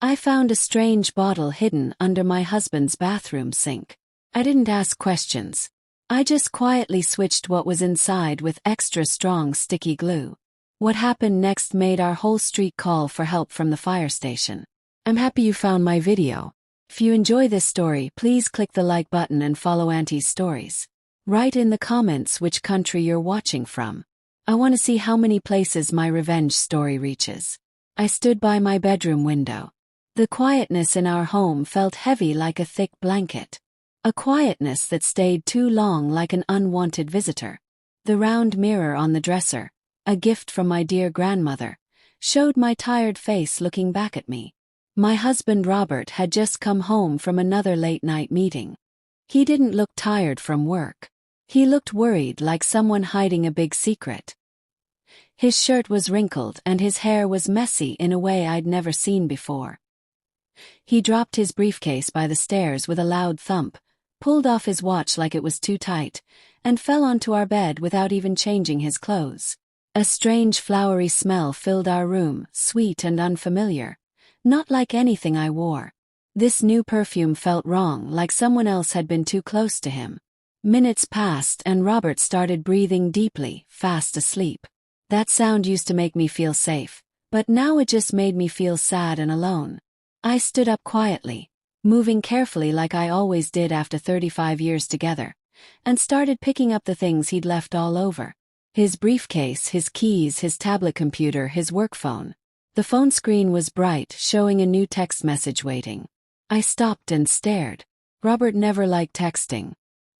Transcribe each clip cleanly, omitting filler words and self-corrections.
I found a strange bottle hidden under my husband's bathroom sink. I didn't ask questions. I just quietly switched what was inside with extra strong sticky glue. What happened next made our whole street call for help from the fire station. I'm happy you found my video. If you enjoy this story, please click the like button and follow Auntie's stories. Write in the comments which country you're watching from. I want to see how many places my revenge story reaches. I stood by my bedroom window. The quietness in our home felt heavy like a thick blanket. A quietness that stayed too long like an unwanted visitor. The round mirror on the dresser, a gift from my dear grandmother, showed my tired face looking back at me. My husband Robert had just come home from another late-night meeting. He didn't look tired from work. He looked worried, like someone hiding a big secret. His shirt was wrinkled and his hair was messy in a way I'd never seen before. He dropped his briefcase by the stairs with a loud thump, pulled off his watch like it was too tight, and fell onto our bed without even changing his clothes. A strange flowery smell filled our room, sweet and unfamiliar, not like anything I wore. This new perfume felt wrong, like someone else had been too close to him. Minutes passed and Robert started breathing deeply, fast asleep. That sound used to make me feel safe, but now it just made me feel sad and alone. I stood up quietly, moving carefully like I always did after 35 years together, and started picking up the things he'd left all over. His briefcase, his keys, his tablet computer, his work phone. The phone screen was bright, showing a new text message waiting. I stopped and stared. Robert never liked texting.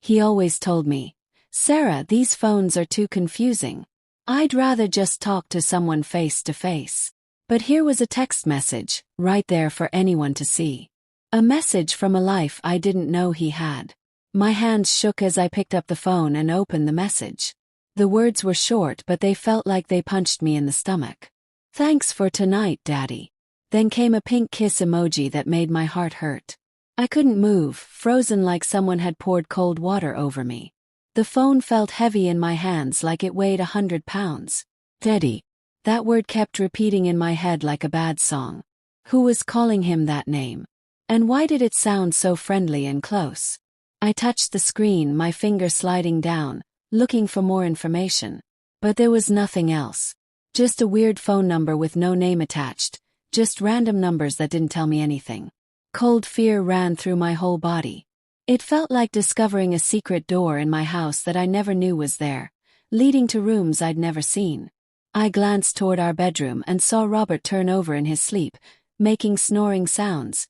He always told me, "Sarah, these phones are too confusing. I'd rather just talk to someone face to face." But here was a text message, right there for anyone to see. A message from a life I didn't know he had. My hands shook as I picked up the phone and opened the message. The words were short, but they felt like they punched me in the stomach. "Thanks for tonight, Daddy." Then came a pink kiss emoji that made my heart hurt. I couldn't move, frozen like someone had poured cold water over me. The phone felt heavy in my hands like it weighed 100 pounds. Daddy. That word kept repeating in my head like a bad song. Who was calling him that name? And why did it sound so friendly and close? I touched the screen, my finger sliding down, looking for more information. But there was nothing else. Just a weird phone number with no name attached, just random numbers that didn't tell me anything. Cold fear ran through my whole body. It felt like discovering a secret door in my house that I never knew was there, leading to rooms I'd never seen. I glanced toward our bedroom and saw Robert turn over in his sleep, making snoring sounds.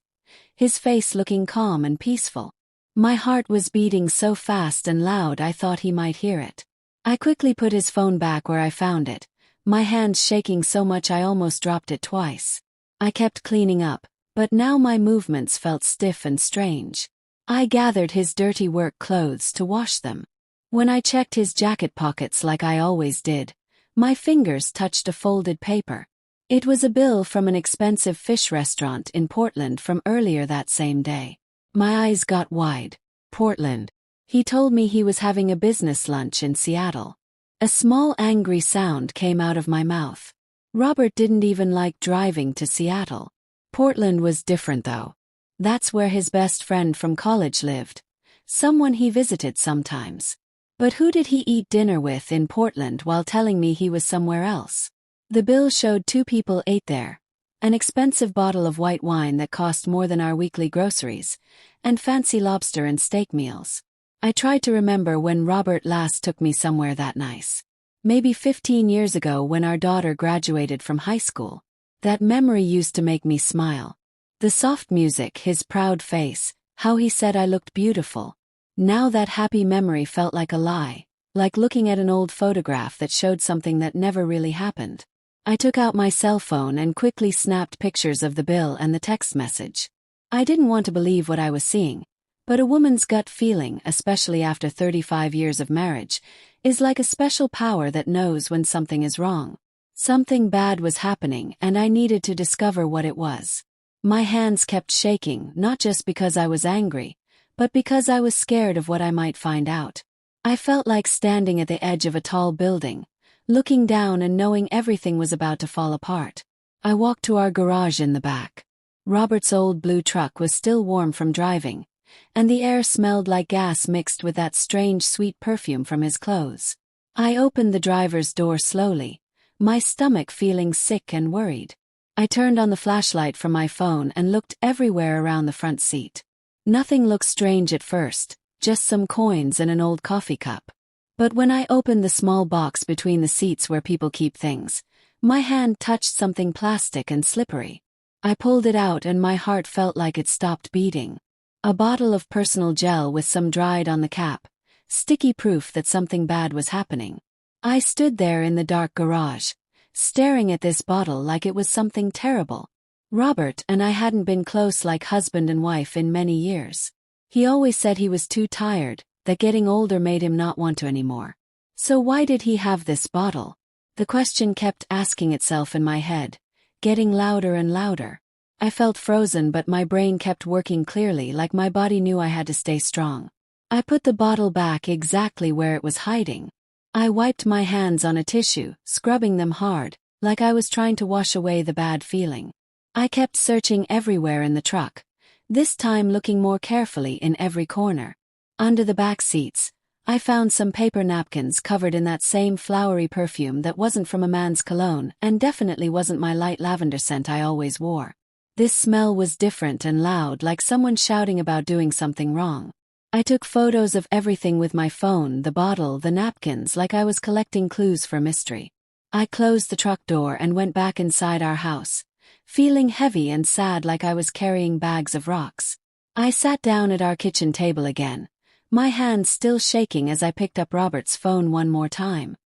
His face looking calm and peaceful. My heart was beating so fast and loud I thought he might hear it. I quickly put his phone back where I found it, my hands shaking so much I almost dropped it twice. I kept cleaning up, but now my movements felt stiff and strange. I gathered his dirty work clothes to wash them. When I checked his jacket pockets like I always did, my fingers touched a folded paper. It was a bill from an expensive fish restaurant in Portland from earlier that same day. My eyes got wide. Portland. He told me he was having a business lunch in Seattle. A small angry sound came out of my mouth. Robert didn't even like driving to Seattle. Portland was different though. That's where his best friend from college lived. Someone he visited sometimes. But who did he eat dinner with in Portland while telling me he was somewhere else? The bill showed 2 people ate there. An expensive bottle of white wine that cost more than our weekly groceries, and fancy lobster and steak meals. I tried to remember when Robert last took me somewhere that nice. Maybe 15 years ago when our daughter graduated from high school. That memory used to make me smile. The soft music, his proud face, how he said I looked beautiful. Now that happy memory felt like a lie, like looking at an old photograph that showed something that never really happened. I took out my cell phone and quickly snapped pictures of the bill and the text message. I didn't want to believe what I was seeing, but a woman's gut feeling, especially after 35 years of marriage, is like a special power that knows when something is wrong. Something bad was happening and I needed to discover what it was. My hands kept shaking, not just because I was angry, but because I was scared of what I might find out. I felt like standing at the edge of a tall building, looking down and knowing everything was about to fall apart. I walked to our garage in the back. Robert's old blue truck was still warm from driving, and the air smelled like gas mixed with that strange sweet perfume from his clothes. I opened the driver's door slowly, my stomach feeling sick and worried. I turned on the flashlight from my phone and looked everywhere around the front seat. Nothing looked strange at first, just some coins and an old coffee cup. But when I opened the small box between the seats where people keep things, my hand touched something plastic and slippery. I pulled it out and my heart felt like it stopped beating. A bottle of personal gel with some dried on the cap, sticky proof that something bad was happening. I stood there in the dark garage, staring at this bottle like it was something terrible. Robert and I hadn't been close like husband and wife in many years. He always said he was too tired, that getting older made him not want to anymore. So why did he have this bottle? The question kept asking itself in my head, getting louder and louder. I felt frozen, but my brain kept working clearly, like my body knew I had to stay strong. I put the bottle back exactly where it was hiding. I wiped my hands on a tissue, scrubbing them hard, like I was trying to wash away the bad feeling. I kept searching everywhere in the truck, this time looking more carefully in every corner. Under the back seats, I found some paper napkins covered in that same flowery perfume that wasn't from a man's cologne and definitely wasn't my light lavender scent I always wore. This smell was different and loud, like someone shouting about doing something wrong. I took photos of everything with my phone, the bottle, the napkins, like I was collecting clues for mystery. I closed the truck door and went back inside our house, feeling heavy and sad like I was carrying bags of rocks. I sat down at our kitchen table again, my hands still shaking as I picked up Robert's phone one more time.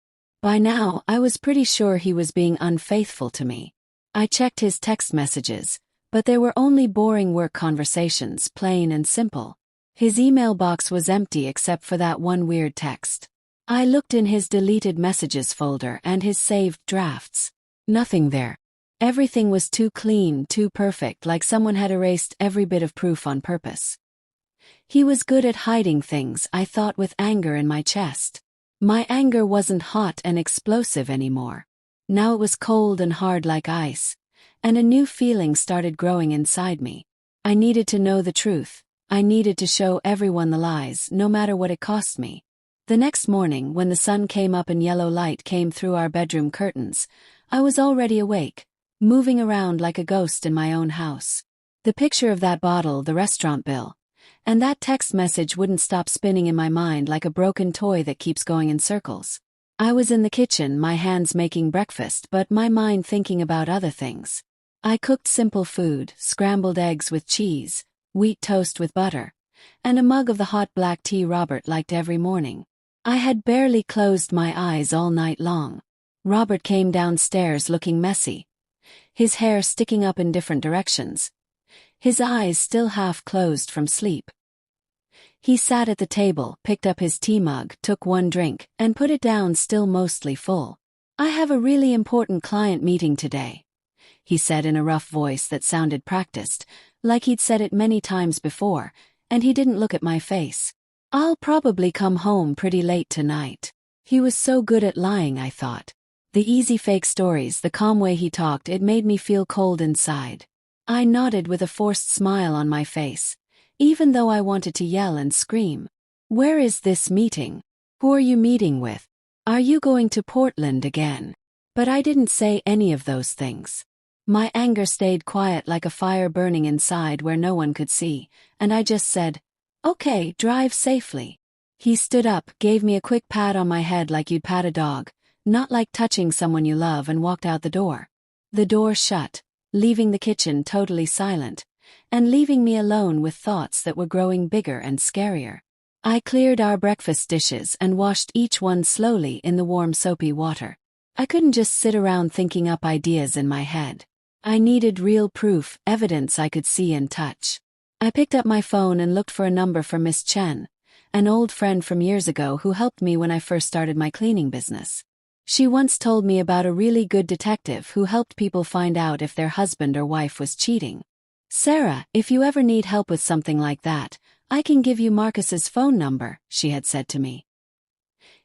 By now, I was pretty sure he was being unfaithful to me. I checked his text messages, but there were only boring work conversations, plain and simple. His email box was empty except for that one weird text. I looked in his deleted messages folder and his saved drafts. Nothing there. Everything was too clean, too perfect, like someone had erased every bit of proof on purpose. He was good at hiding things, I thought, with anger in my chest. My anger wasn't hot and explosive anymore. Now it was cold and hard like ice, and a new feeling started growing inside me. I needed to know the truth. I needed to show everyone the lies, no matter what it cost me. The next morning, when the sun came up and yellow light came through our bedroom curtains, I was already awake, moving around like a ghost in my own house. The picture of that bottle, the restaurant bill, and that text message wouldn't stop spinning in my mind like a broken toy that keeps going in circles. I was in the kitchen, my hands making breakfast, but my mind thinking about other things. I cooked simple food, scrambled eggs with cheese, wheat toast with butter, and a mug of the hot black tea Robert liked every morning. I had barely closed my eyes all night long. Robert came downstairs looking messy, his hair sticking up in different directions, his eyes still half closed from sleep. He sat at the table, picked up his tea mug, took one drink, and put it down still mostly full. "I have a really important client meeting today," he said in a rough voice that sounded practiced, like he'd said it many times before, and he didn't look at my face. "I'll probably come home pretty late tonight." He was so good at lying, I thought. The easy fake stories, the calm way he talked, it made me feel cold inside. I nodded with a forced smile on my face, even though I wanted to yell and scream. "Where is this meeting? Who are you meeting with? Are you going to Portland again?" But I didn't say any of those things. My anger stayed quiet like a fire burning inside where no one could see, and I just said, "Okay, drive safely." He stood up, gave me a quick pat on my head like you'd pat a dog, not like touching someone you love, and walked out the door. The door shut, leaving the kitchen totally silent, and leaving me alone with thoughts that were growing bigger and scarier. I cleared our breakfast dishes and washed each one slowly in the warm soapy water. I couldn't just sit around thinking up ideas in my head. I needed real proof, evidence I could see and touch. I picked up my phone and looked for a number for Miss Chen, an old friend from years ago who helped me when I first started my cleaning business. She once told me about a really good detective who helped people find out if their husband or wife was cheating. "Sarah, if you ever need help with something like that, I can give you Marcus's phone number," she had said to me.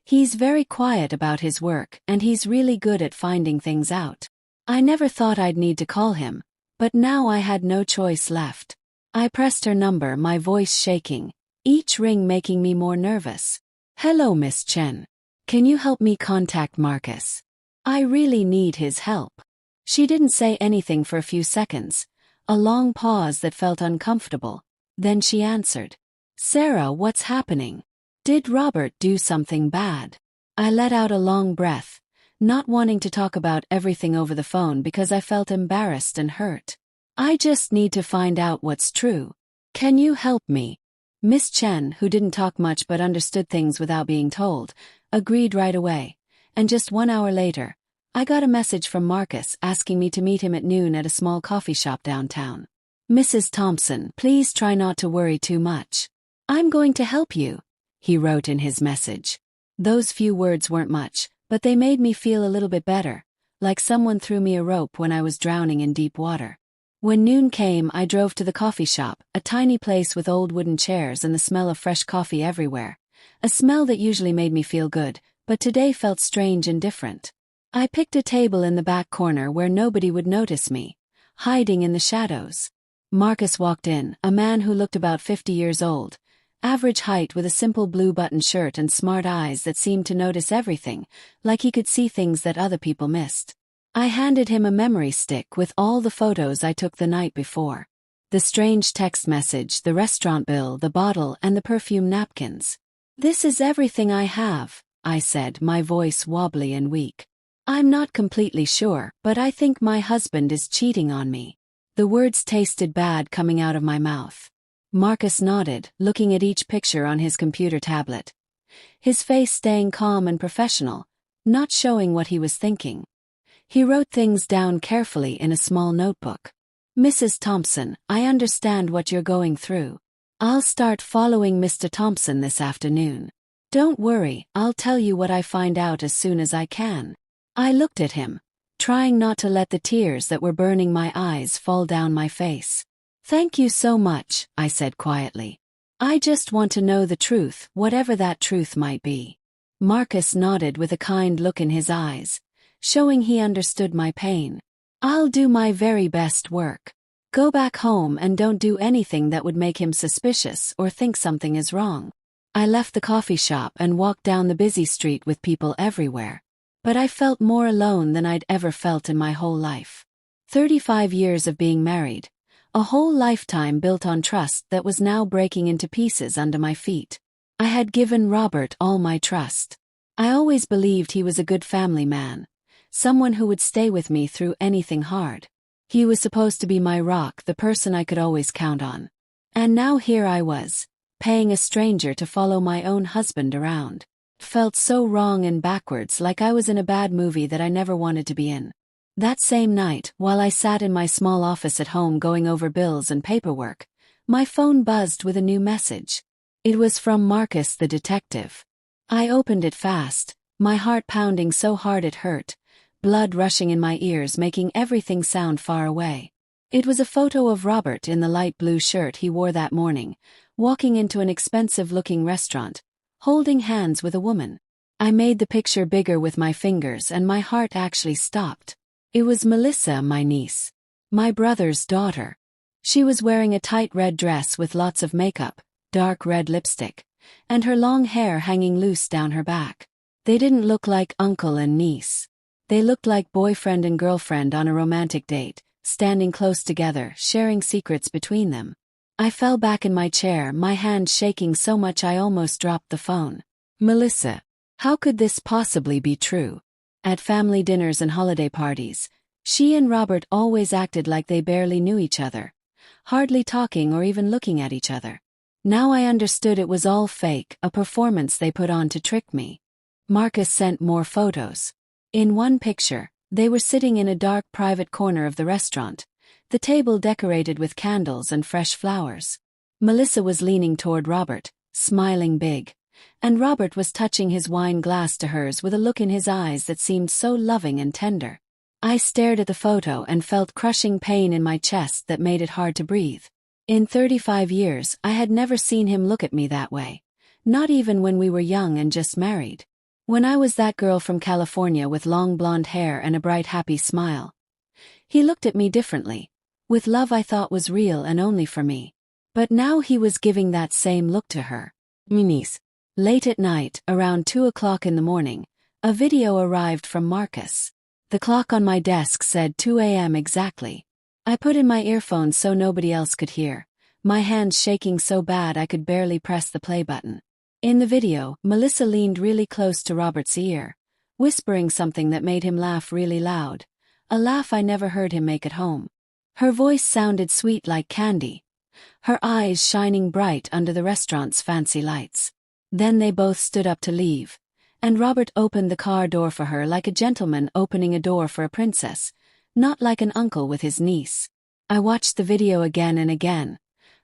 "He's very quiet about his work, and he's really good at finding things out." I never thought I'd need to call him, But now I had no choice left. I pressed her number, my voice shaking, each ring making me more nervous. "Hello, Miss Chen. Can you help me contact Marcus? I really need his help." She didn't say anything for a few seconds, a long pause that felt uncomfortable. Then she answered. "Sarah, what's happening? Did Robert do something bad?" I let out a long breath, not wanting to talk about everything over the phone because I felt embarrassed and hurt. "I just need to find out what's true. Can you help me?" Miss Chen, who didn't talk much but understood things without being told, agreed right away, and just 1 hour later, I got a message from Marcus asking me to meet him at noon at a small coffee shop downtown. "Mrs. Thompson, please try not to worry too much. I'm going to help you," he wrote in his message. Those few words weren't much, but they made me feel a little bit better, like someone threw me a rope when I was drowning in deep water. When noon came, I drove to the coffee shop, a tiny place with old wooden chairs and the smell of fresh coffee everywhere. A smell that usually made me feel good, but today felt strange and different. I picked a table in the back corner where nobody would notice me, hiding in the shadows. Marcus walked in, a man who looked about 50 years old, average height with a simple blue button shirt and smart eyes that seemed to notice everything, like he could see things that other people missed. I handed him a memory stick with all the photos I took the night before. The strange text message, the restaurant bill, the bottle, and the perfume napkins. "This is everything I have," I said, my voice wobbly and weak. "I'm not completely sure, but I think my husband is cheating on me." The words tasted bad coming out of my mouth. Marcus nodded, looking at each picture on his computer tablet. His face staying calm and professional, not showing what he was thinking. He wrote things down carefully in a small notebook. "Mrs. Thompson, I understand what you're going through. I'll start following Mr. Thompson this afternoon. Don't worry, I'll tell you what I find out as soon as I can." I looked at him, trying not to let the tears that were burning my eyes fall down my face. "Thank you so much," I said quietly. "I just want to know the truth, whatever that truth might be." Marcus nodded with a kind look in his eyes, showing he understood my pain. "I'll do my very best work. Go back home and don't do anything that would make him suspicious or think something is wrong." I left the coffee shop and walked down the busy street with people everywhere. But I felt more alone than I'd ever felt in my whole life. 35 years of being married. A whole lifetime built on trust that was now breaking into pieces under my feet. I had given Robert all my trust. I always believed he was a good family man, someone who would stay with me through anything hard. He was supposed to be my rock, the person I could always count on. And now here I was, paying a stranger to follow my own husband around. It felt so wrong and backwards, like I was in a bad movie that I never wanted to be in. That same night, while I sat in my small office at home going over bills and paperwork, my phone buzzed with a new message. It was from Marcus the detective. I opened it fast, my heart pounding so hard it hurt, blood rushing in my ears making everything sound far away. It was a photo of Robert in the light blue shirt he wore that morning, walking into an expensive-looking restaurant, holding hands with a woman. I made the picture bigger with my fingers and my heart actually stopped. It was Melissa, my niece. My brother's daughter. She was wearing a tight red dress with lots of makeup, dark red lipstick, and her long hair hanging loose down her back. They didn't look like uncle and niece. They looked like boyfriend and girlfriend on a romantic date, standing close together, sharing secrets between them. I fell back in my chair, my hand shaking so much I almost dropped the phone. Melissa. How could this possibly be true? At family dinners and holiday parties, she and Robert always acted like they barely knew each other, hardly talking or even looking at each other. Now I understood it was all fake, a performance they put on to trick me. Marcus sent more photos. In one picture, they were sitting in a dark private corner of the restaurant, the table decorated with candles and fresh flowers. Melissa was leaning toward Robert, smiling big, and Robert was touching his wine glass to hers with a look in his eyes that seemed so loving and tender. I stared at the photo and felt crushing pain in my chest that made it hard to breathe. In 35 years, I had never seen him look at me that way, not even when we were young and just married. When I was that girl from California with long blonde hair and a bright happy smile. He looked at me differently, with love I thought was real and only for me. But now he was giving that same look to her. Minis. Late at night, around 2 o'clock in the morning, a video arrived from Marcus. The clock on my desk said 2 a.m. exactly. I put in my earphones so nobody else could hear, my hands shaking so bad I could barely press the play button. In the video, Melissa leaned really close to Robert's ear, whispering something that made him laugh really loud, a laugh I never heard him make at home. Her voice sounded sweet like candy, her eyes shining bright under the restaurant's fancy lights. Then they both stood up to leave, and Robert opened the car door for her like a gentleman opening a door for a princess, not like an uncle with his niece. I watched the video again and again,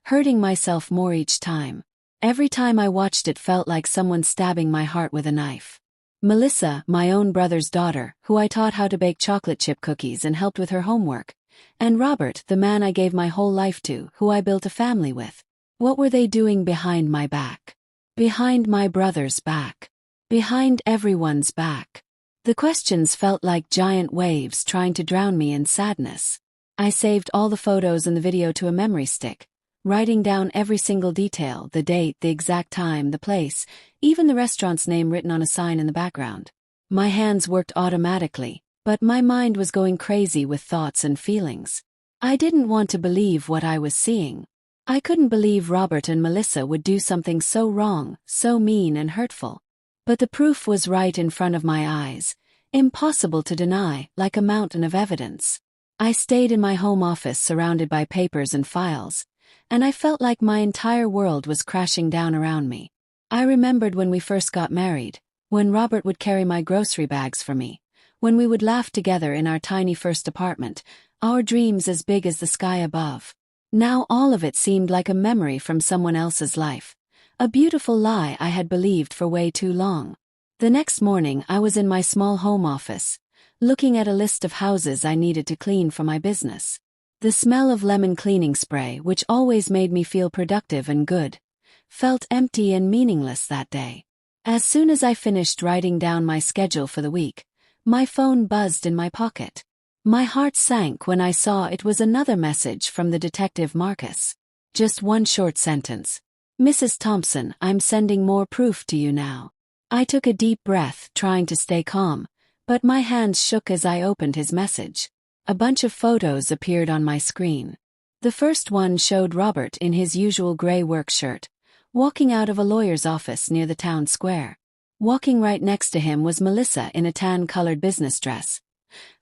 hurting myself more each time. Every time I watched it felt like someone stabbing my heart with a knife. Melissa, my own brother's daughter, who I taught how to bake chocolate chip cookies and helped with her homework, and Robert, the man I gave my whole life to, who I built a family with. What were they doing behind my back? Behind my brother's back? Behind everyone's back? The questions felt like giant waves trying to drown me in sadness. I saved all the photos and the video to a memory stick, writing down every single detail, the date, the exact time, the place, even the restaurant's name written on a sign in the background. My hands worked automatically, but my mind was going crazy with thoughts and feelings. I didn't want to believe what I was seeing. I couldn't believe Robert and Melissa would do something so wrong, so mean and hurtful. But the proof was right in front of my eyes, impossible to deny, like a mountain of evidence. I stayed in my home office surrounded by papers and files, and I felt like my entire world was crashing down around me. I remembered when we first got married, when Robert would carry my grocery bags for me, when we would laugh together in our tiny first apartment, our dreams as big as the sky above. Now all of it seemed like a memory from someone else's life, a beautiful lie I had believed for way too long. The next morning I was in my small home office, looking at a list of houses I needed to clean for my business. The smell of lemon cleaning spray, which always made me feel productive and good, felt empty and meaningless that day. As soon as I finished writing down my schedule for the week, my phone buzzed in my pocket. My heart sank when I saw it was another message from the detective Marcus. Just one short sentence. "Mrs. Thompson, I'm sending more proof to you now." I took a deep breath, trying to stay calm, but my hands shook as I opened his message. A bunch of photos appeared on my screen. The first one showed Robert in his usual gray work shirt, walking out of a lawyer's office near the town square. Walking right next to him was Melissa in a tan-colored business dress,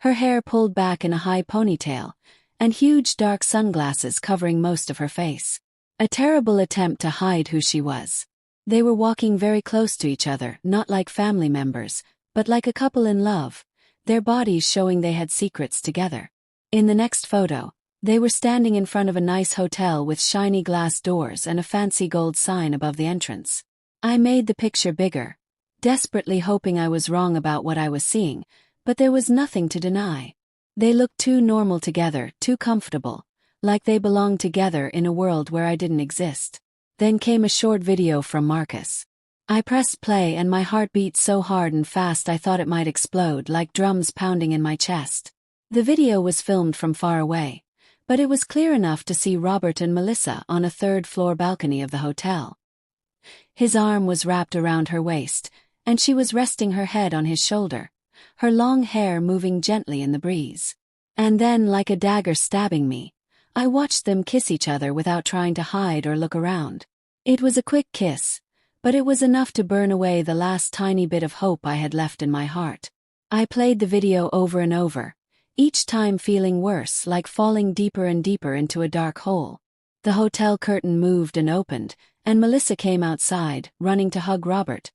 her hair pulled back in a high ponytail, and huge dark sunglasses covering most of her face. A terrible attempt to hide who she was. They were walking very close to each other, not like family members, but like a couple in love, their bodies showing they had secrets together. In the next photo, they were standing in front of a nice hotel with shiny glass doors and a fancy gold sign above the entrance. I made the picture bigger, desperately hoping I was wrong about what I was seeing, but there was nothing to deny. They looked too normal together, too comfortable, like they belonged together in a world where I didn't exist. Then came a short video from Marcus. I pressed play and my heart beat so hard and fast I thought it might explode, like drums pounding in my chest. The video was filmed from far away, but it was clear enough to see Robert and Melissa on a third-floor balcony of the hotel. His arm was wrapped around her waist, and she was resting her head on his shoulder, her long hair moving gently in the breeze. And then, like a dagger stabbing me, I watched them kiss each other without trying to hide or look around. It was a quick kiss, but it was enough to burn away the last tiny bit of hope I had left in my heart. I played the video over and over, each time feeling worse, like falling deeper and deeper into a dark hole. The hotel curtain moved and opened, and Melissa came outside, running to hug Robert,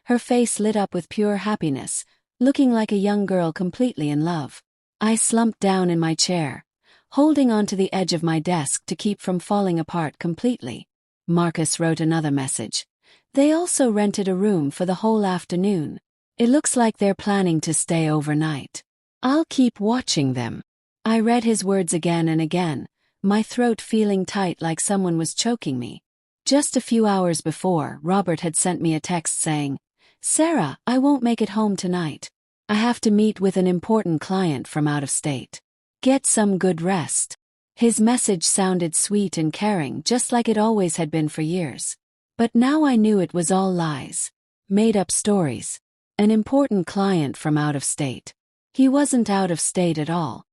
her face lit up with pure happiness, looking like a young girl completely in love. I slumped down in my chair, holding onto the edge of my desk to keep from falling apart completely. Marcus wrote another message. They also rented a room for the whole afternoon. It looks like they're planning to stay overnight. I'll keep watching them. I read his words again and again, my throat feeling tight like someone was choking me. Just a few hours before, Robert had sent me a text saying, "Sarah, I won't make it home tonight. I have to meet with an important client from out of state. Get some good rest." His message sounded sweet and caring, just like it always had been for years. But now I knew it was all lies. Made-up stories. An important client from out of state. He wasn't out of state at all.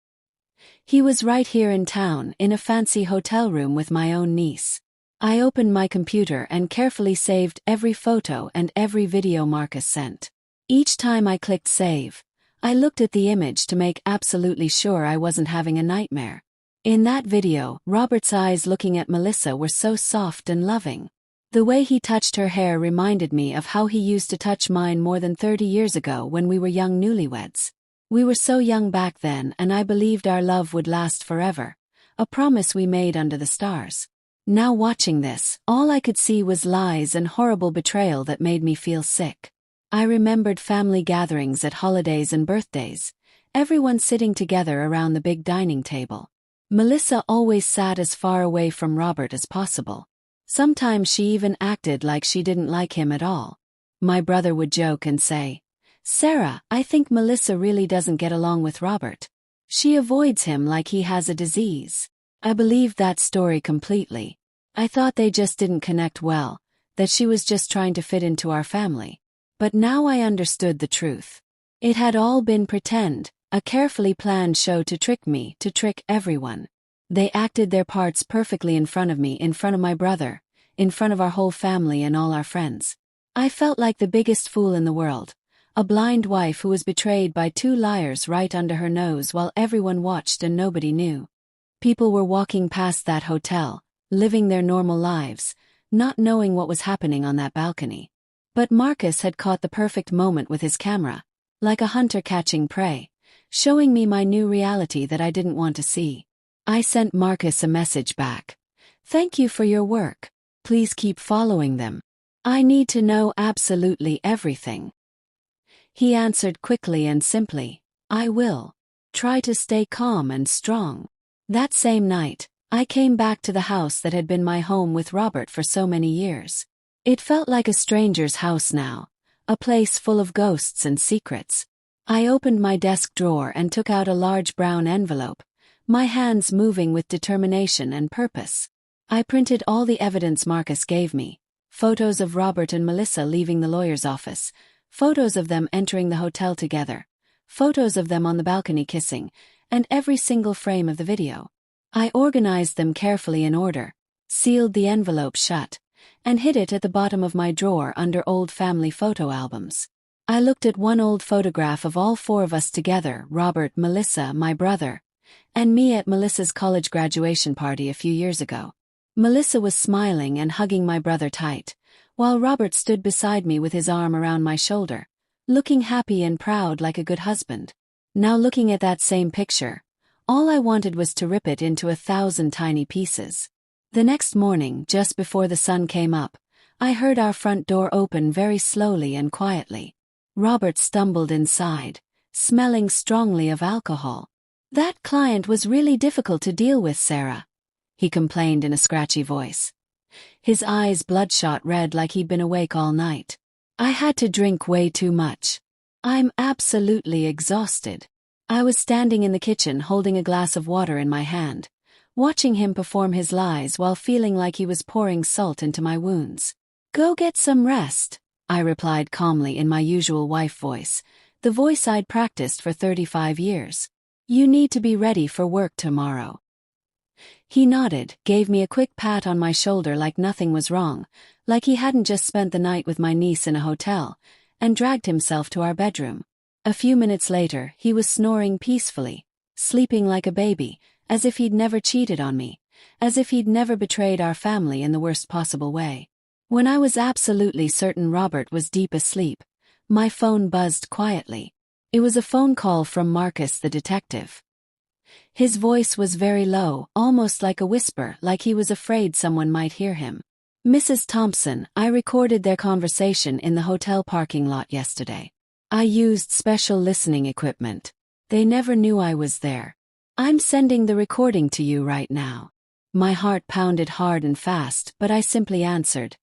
He was right here in town, in a fancy hotel room with my own niece. I opened my computer and carefully saved every photo and every video Marcus sent. Each time I clicked save, I looked at the image to make absolutely sure I wasn't having a nightmare. In that video, Robert's eyes looking at Melissa were so soft and loving. The way he touched her hair reminded me of how he used to touch mine more than 30 years ago when we were young newlyweds. We were so young back then, and I believed our love would last forever, a promise we made under the stars. Now watching this, all I could see was lies and horrible betrayal that made me feel sick. I remembered family gatherings at holidays and birthdays, everyone sitting together around the big dining table. Melissa always sat as far away from Robert as possible. Sometimes she even acted like she didn't like him at all. My brother would joke and say, "Sarah, I think Melissa really doesn't get along with Robert. She avoids him like he has a disease." I believed that story completely. I thought they just didn't connect well, that she was just trying to fit into our family. But now I understood the truth. It had all been pretend, a carefully planned show to trick me, to trick everyone. They acted their parts perfectly in front of me, in front of my brother, in front of our whole family and all our friends. I felt like the biggest fool in the world, a blind wife who was betrayed by two liars right under her nose while everyone watched and nobody knew. People were walking past that hotel, living their normal lives, not knowing what was happening on that balcony. But Marcus had caught the perfect moment with his camera, like a hunter catching prey, showing me my new reality that I didn't want to see. I sent Marcus a message back. "Thank you for your work. Please keep following them. I need to know absolutely everything." He answered quickly and simply, "I will. Try to stay calm and strong." That same night, I came back to the house that had been my home with Robert for so many years. It felt like a stranger's house now, a place full of ghosts and secrets. I opened my desk drawer and took out a large brown envelope, my hands moving with determination and purpose. I printed all the evidence Marcus gave me, photos of Robert and Melissa leaving the lawyer's office, photos of them entering the hotel together, photos of them on the balcony kissing, and every single frame of the video. I organized them carefully in order, sealed the envelope shut, and hid it at the bottom of my drawer under old family photo albums. I looked at one old photograph of all four of us together, Robert, Melissa, my brother, and me at Melissa's college graduation party a few years ago. Melissa was smiling and hugging my brother tight, while Robert stood beside me with his arm around my shoulder, looking happy and proud like a good husband. Now looking at that same picture, all I wanted was to rip it into 1,000 tiny pieces. The next morning, just before the sun came up, I heard our front door open very slowly and quietly. Robert stumbled inside, smelling strongly of alcohol. "That client was really difficult to deal with, Sarah," he complained in a scratchy voice. His eyes bloodshot red like he'd been awake all night. "I had to drink way too much. I'm absolutely exhausted." I was standing in the kitchen holding a glass of water in my hand, watching him perform his lies while feeling like he was pouring salt into my wounds. "Go get some rest," I replied calmly in my usual wife voice, the voice I'd practiced for 35 years. "You need to be ready for work tomorrow." He nodded, gave me a quick pat on my shoulder like nothing was wrong, like he hadn't just spent the night with my niece in a hotel, and dragged himself to our bedroom. A few minutes later, he was snoring peacefully, sleeping like a baby, as if he'd never cheated on me, as if he'd never betrayed our family in the worst possible way. When I was absolutely certain Robert was deep asleep, my phone buzzed quietly. It was a phone call from Marcus the detective. His voice was very low, almost like a whisper, like he was afraid someone might hear him. "Mrs. Thompson, I recorded their conversation in the hotel parking lot yesterday. I used special listening equipment. They never knew I was there. I'm sending the recording to you right now." My heart pounded hard and fast, but I simply answered,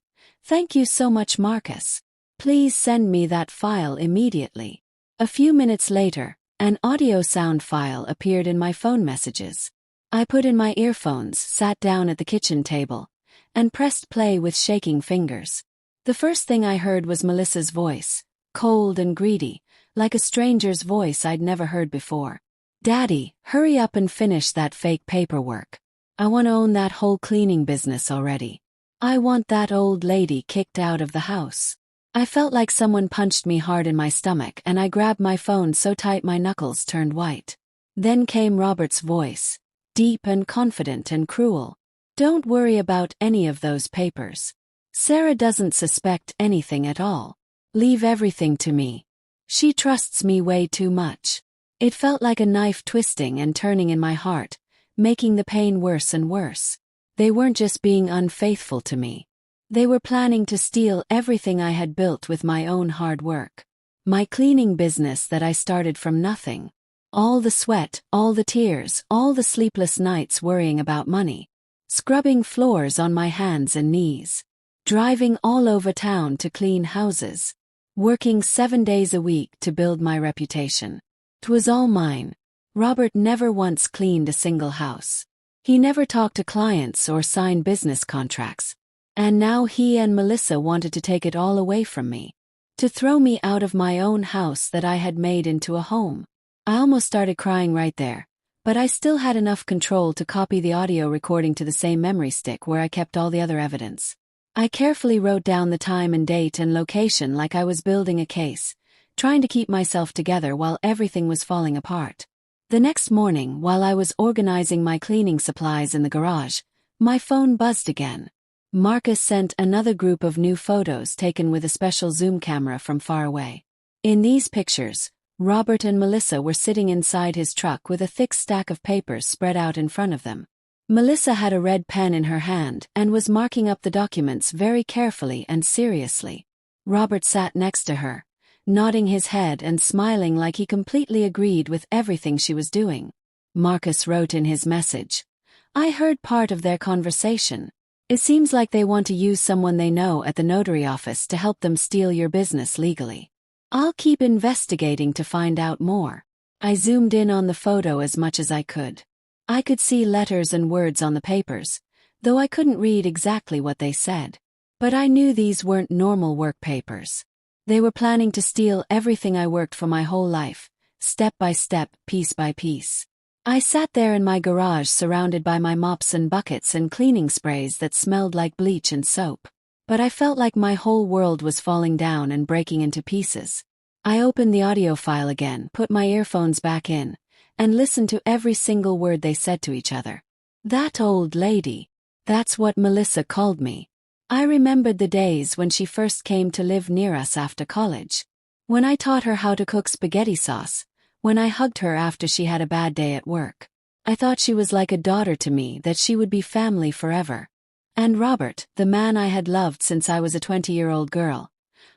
"Thank you so much, Marcus. Please send me that file immediately." A few minutes later, an audio sound file appeared in my phone messages. I put in my earphones, sat down at the kitchen table, and pressed play with shaking fingers. The first thing I heard was Melissa's voice, cold and greedy, like a stranger's voice I'd never heard before. "Daddy, hurry up and finish that fake paperwork. I want to own that whole cleaning business already. I want that old lady kicked out of the house." I felt like someone punched me hard in my stomach, and I grabbed my phone so tight my knuckles turned white. Then came Robert's voice, deep and confident and cruel. "Don't worry about any of those papers. Sarah doesn't suspect anything at all. Leave everything to me. She trusts me way too much." It felt like a knife twisting and turning in my heart, making the pain worse and worse. They weren't just being unfaithful to me. They were planning to steal everything I had built with my own hard work. My cleaning business that I started from nothing. All the sweat, all the tears, all the sleepless nights worrying about money. Scrubbing floors on my hands and knees. Driving all over town to clean houses. Working 7 days a week to build my reputation. 'Twas all mine. Robert never once cleaned a single house. He never talked to clients or signed business contracts. And now he and Melissa wanted to take it all away from me. To throw me out of my own house that I had made into a home. I almost started crying right there, but I still had enough control to copy the audio recording to the same memory stick where I kept all the other evidence. I carefully wrote down the time and date and location like I was building a case, trying to keep myself together while everything was falling apart. The next morning, while I was organizing my cleaning supplies in the garage, my phone buzzed again. Marcus sent another group of new photos taken with a special zoom camera from far away. In these pictures, Robert and Melissa were sitting inside his truck with a thick stack of papers spread out in front of them. Melissa had a red pen in her hand and was marking up the documents very carefully and seriously. Robert sat next to her, nodding his head and smiling like he completely agreed with everything she was doing. Marcus wrote in his message, "I heard part of their conversation. It seems like they want to use someone they know at the notary office to help them steal your business legally. I'll keep investigating to find out more." I zoomed in on the photo as much as I could. I could see letters and words on the papers, though I couldn't read exactly what they said. But I knew these weren't normal work papers. They were planning to steal everything I worked for my whole life, step by step, piece by piece. I sat there in my garage surrounded by my mops and buckets and cleaning sprays that smelled like bleach and soap. But I felt like my whole world was falling down and breaking into pieces. I opened the audio file again, put my earphones back in, and listened to every single word they said to each other. That old lady. That's what Melissa called me. I remembered the days when she first came to live near us after college. When I taught her how to cook spaghetti sauce. When I hugged her after she had a bad day at work. I thought she was like a daughter to me, that she would be family forever. And Robert, the man I had loved since I was a 20-year-old girl,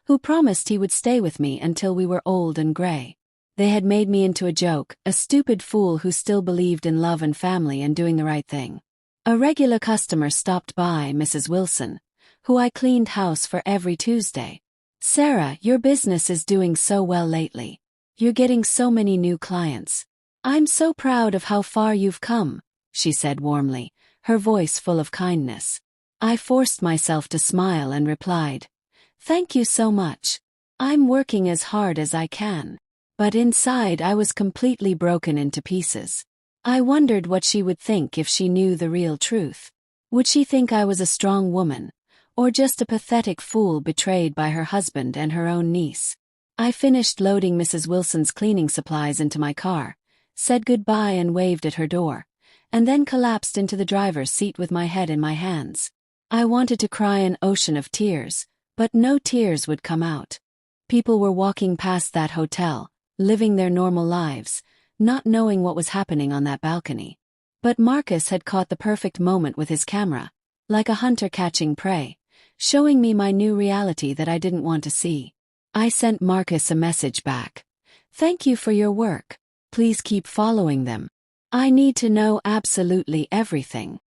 who promised he would stay with me until we were old and gray. They had made me into a joke, a stupid fool who still believed in love and family and doing the right thing. A regular customer stopped by, Mrs. Wilson, who I cleaned house for every Tuesday. "Sarah, your business is doing so well lately. You're getting so many new clients. I'm so proud of how far you've come," she said warmly, her voice full of kindness. I forced myself to smile and replied, "Thank you so much. I'm working as hard as I can." But inside I was completely broken into pieces. I wondered what she would think if she knew the real truth. Would she think I was a strong woman, or just a pathetic fool betrayed by her husband and her own niece? I finished loading Mrs. Wilson's cleaning supplies into my car, said goodbye and waved at her door, and then collapsed into the driver's seat with my head in my hands. I wanted to cry an ocean of tears, but no tears would come out. People were walking past that hotel, living their normal lives, not knowing what was happening on that balcony. But Marcus had caught the perfect moment with his camera, like a hunter catching prey, showing me my new reality that I didn't want to see. I sent Marcus a message back. "Thank you for your work. Please keep following them. I need to know absolutely everything."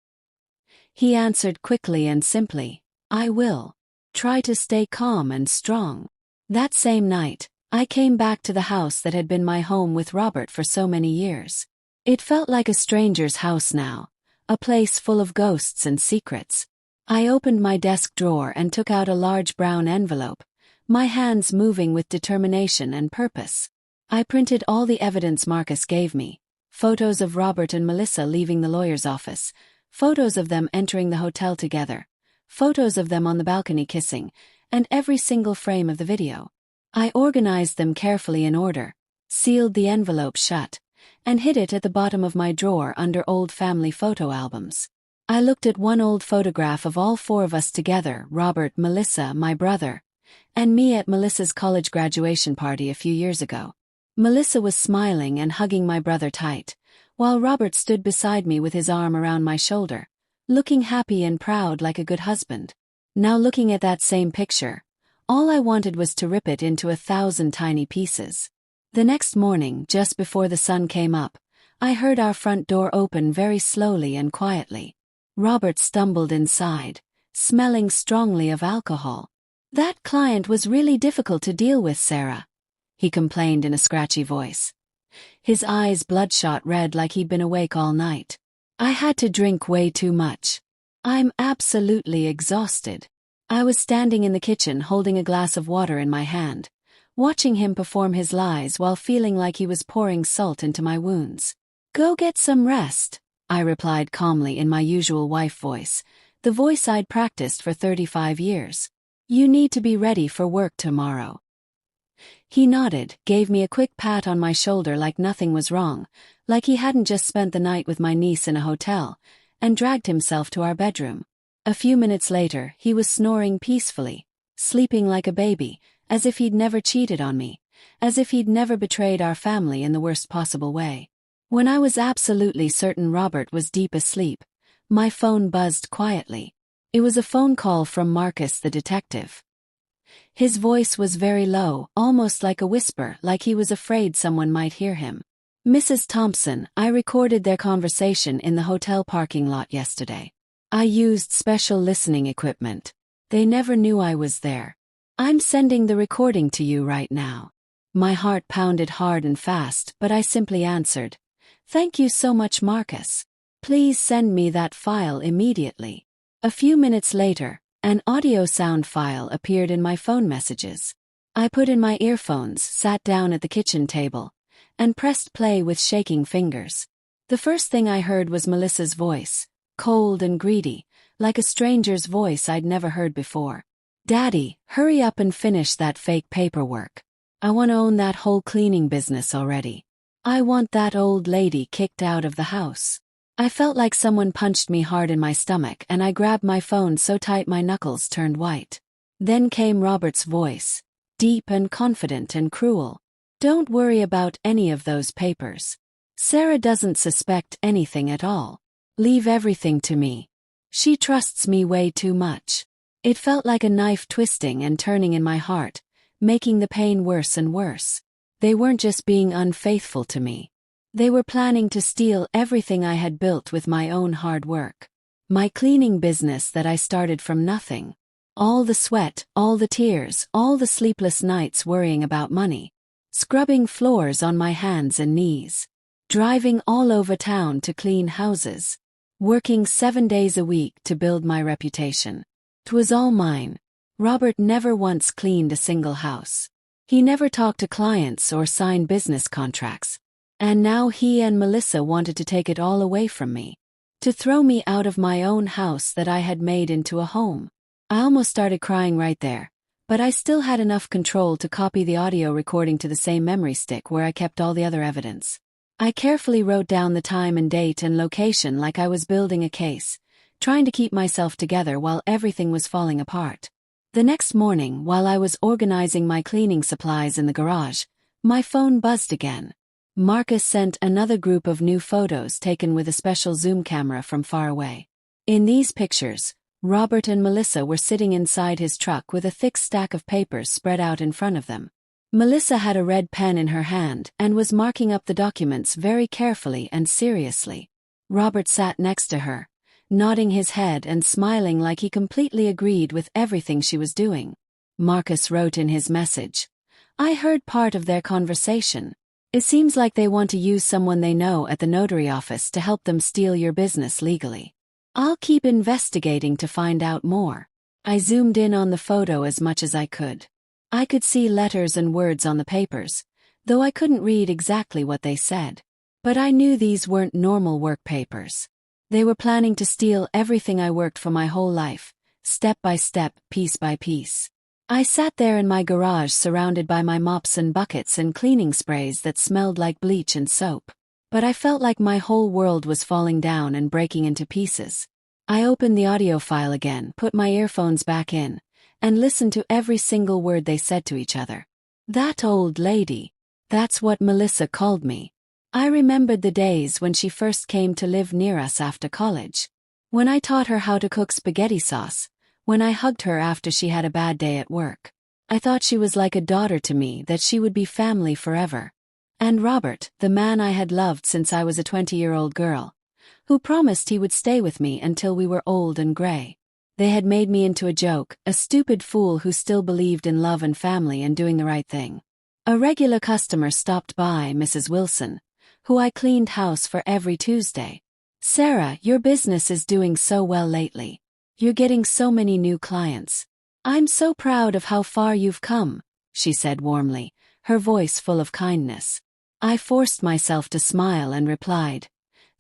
He answered quickly and simply, "I will. Try to stay calm and strong." That same night, I came back to the house that had been my home with Robert for so many years. It felt like a stranger's house now, a place full of ghosts and secrets. I opened my desk drawer and took out a large brown envelope, my hands moving with determination and purpose. I printed all the evidence Marcus gave me: photos of Robert and Melissa leaving the lawyer's office, photos of them entering the hotel together, photos of them on the balcony kissing, and every single frame of the video. I organized them carefully in order, sealed the envelope shut, and hid it at the bottom of my drawer under old family photo albums. I looked at one old photograph of all four of us together: Robert, Melissa, my brother, and me at Melissa's college graduation party a few years ago. Melissa was smiling and hugging my brother tight, while Robert stood beside me with his arm around my shoulder, looking happy and proud like a good husband. Now looking at that same picture, all I wanted was to rip it into 1,000 tiny pieces. The next morning, just before the sun came up, I heard our front door open very slowly and quietly. Robert stumbled inside, smelling strongly of alcohol. "That client was really difficult to deal with, Sarah," he complained in a scratchy voice. His eyes bloodshot red like he'd been awake all night. "I had to drink way too much. I'm absolutely exhausted." I was standing in the kitchen holding a glass of water in my hand, watching him perform his lies while feeling like he was pouring salt into my wounds. "Go get some rest," I replied calmly in my usual wife voice, the voice I'd practiced for 35 years. "You need to be ready for work tomorrow." He nodded, gave me a quick pat on my shoulder like nothing was wrong, like he hadn't just spent the night with my niece in a hotel, and dragged himself to our bedroom. A few minutes later, he was snoring peacefully, sleeping like a baby, as if he'd never cheated on me, as if he'd never betrayed our family in the worst possible way. When I was absolutely certain Robert was deep asleep, my phone buzzed quietly. It was a phone call from Marcus the detective. His voice was very low, almost like a whisper, like he was afraid someone might hear him. "Mrs. Thompson, I recorded their conversation in the hotel parking lot yesterday. I used special listening equipment. They never knew I was there. I'm sending the recording to you right now." My heart pounded hard and fast, but I simply answered, "Thank you so much, Marcus. Please send me that file immediately." A few minutes later, an audio sound file appeared in my phone messages. I put in my earphones, sat down at the kitchen table, and pressed play with shaking fingers. The first thing I heard was Melissa's voice, cold and greedy, like a stranger's voice I'd never heard before. "Daddy, hurry up and finish that fake paperwork. I want to own that whole cleaning business already. I want that old lady kicked out of the house." I felt like someone punched me hard in my stomach, and I grabbed my phone so tight my knuckles turned white. Then came Robert's voice, deep and confident and cruel. "Don't worry about any of those papers. Sarah doesn't suspect anything at all. Leave everything to me. She trusts me way too much." It felt like a knife twisting and turning in my heart, making the pain worse and worse. They weren't just being unfaithful to me. They were planning to steal everything I had built with my own hard work. My cleaning business that I started from nothing. All the sweat, all the tears, all the sleepless nights worrying about money. Scrubbing floors on my hands and knees. Driving all over town to clean houses. Working 7 days a week to build my reputation. It was all mine. Robert never once cleaned a single house. He never talked to clients or signed business contracts. And now he and Melissa wanted to take it all away from me. To throw me out of my own house that I had made into a home. I almost started crying right there, but I still had enough control to copy the audio recording to the same memory stick where I kept all the other evidence. I carefully wrote down the time and date and location like I was building a case, trying to keep myself together while everything was falling apart. The next morning, while I was organizing my cleaning supplies in the garage, my phone buzzed again. Marcus sent another group of new photos taken with a special zoom camera from far away. In these pictures, Robert and Melissa were sitting inside his truck with a thick stack of papers spread out in front of them. Melissa had a red pen in her hand and was marking up the documents very carefully and seriously. Robert sat next to her, nodding his head and smiling like he completely agreed with everything she was doing. Marcus wrote in his message, "I heard part of their conversation. It seems like they want to use someone they know at the notary office to help them steal your business legally. I'll keep investigating to find out more. I zoomed in on the photo as much as I could. I could see letters and words on the papers, though I couldn't read exactly what they said. But I knew these weren't normal work papers. They were planning to steal everything I worked for my whole life, step by step, piece by piece. I sat there in my garage surrounded by my mops and buckets and cleaning sprays that smelled like bleach and soap. But I felt like my whole world was falling down and breaking into pieces. I opened the audio file again, put my earphones back in, and listened to every single word they said to each other. That old lady. That's what Melissa called me. I remembered the days when she first came to live near us after college. When I taught her how to cook spaghetti sauce. When I hugged her after she had a bad day at work. I thought she was like a daughter to me, that she would be family forever. And Robert, the man I had loved since I was a 20-year-old girl, who promised he would stay with me until we were old and gray. They had made me into a joke, a stupid fool who still believed in love and family and doing the right thing. A regular customer stopped by, Mrs. Wilson, who I cleaned house for every Tuesday. "Sarah, your business is doing so well lately. You're getting so many new clients. I'm so proud of how far you've come," she said warmly, her voice full of kindness. I forced myself to smile and replied,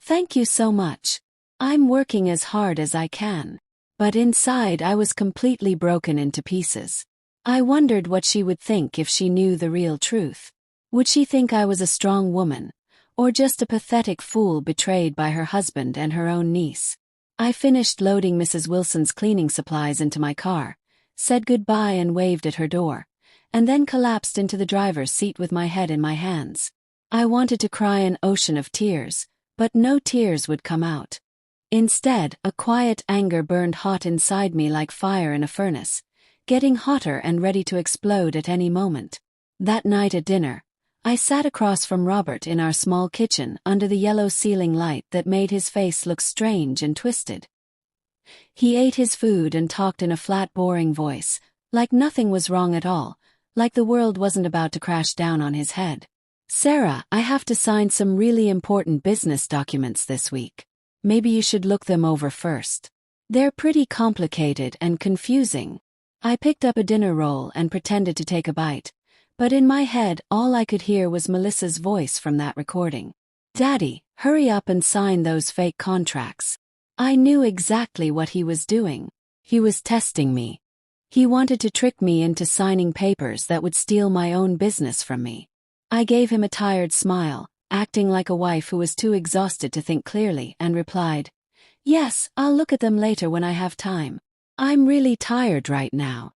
"Thank you so much. I'm working as hard as I can." But inside I was completely broken into pieces. I wondered what she would think if she knew the real truth. Would she think I was a strong woman, or just a pathetic fool betrayed by her husband and her own niece? I finished loading Mrs. Wilson's cleaning supplies into my car, said goodbye and waved at her door, and then collapsed into the driver's seat with my head in my hands. I wanted to cry an ocean of tears, but no tears would come out. Instead, a quiet anger burned hot inside me like fire in a furnace, getting hotter and ready to explode at any moment. That night at dinner, I sat across from Robert in our small kitchen under the yellow ceiling light that made his face look strange and twisted. He ate his food and talked in a flat, boring voice, like nothing was wrong at all, like the world wasn't about to crash down on his head. "Sarah, I have to sign some really important business documents this week. Maybe you should look them over first. They're pretty complicated and confusing." I picked up a dinner roll and pretended to take a bite. But in my head, all I could hear was Melissa's voice from that recording. "Daddy, hurry up and sign those fake contracts." I knew exactly what he was doing. He was testing me. He wanted to trick me into signing papers that would steal my own business from me. I gave him a tired smile, acting like a wife who was too exhausted to think clearly, and replied, "Yes, I'll look at them later when I have time. I'm really tired right now."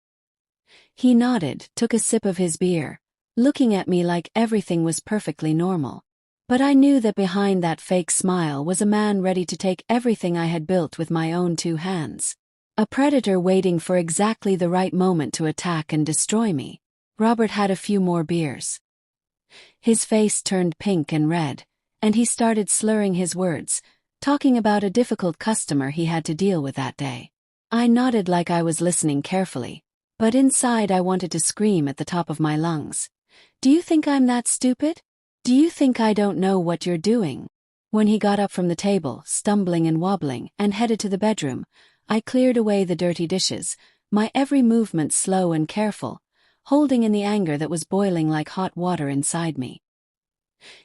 He nodded, took a sip of his beer, looking at me like everything was perfectly normal. But I knew that behind that fake smile was a man ready to take everything I had built with my own two hands. A predator waiting for exactly the right moment to attack and destroy me. Robert had a few more beers. His face turned pink and red, and he started slurring his words, talking about a difficult customer he had to deal with that day. I nodded like I was listening carefully, but inside I wanted to scream at the top of my lungs. "Do you think I'm that stupid? Do you think I don't know what you're doing?" When he got up from the table, stumbling and wobbling, and headed to the bedroom, I cleared away the dirty dishes, my every movement slow and careful, holding in the anger that was boiling like hot water inside me.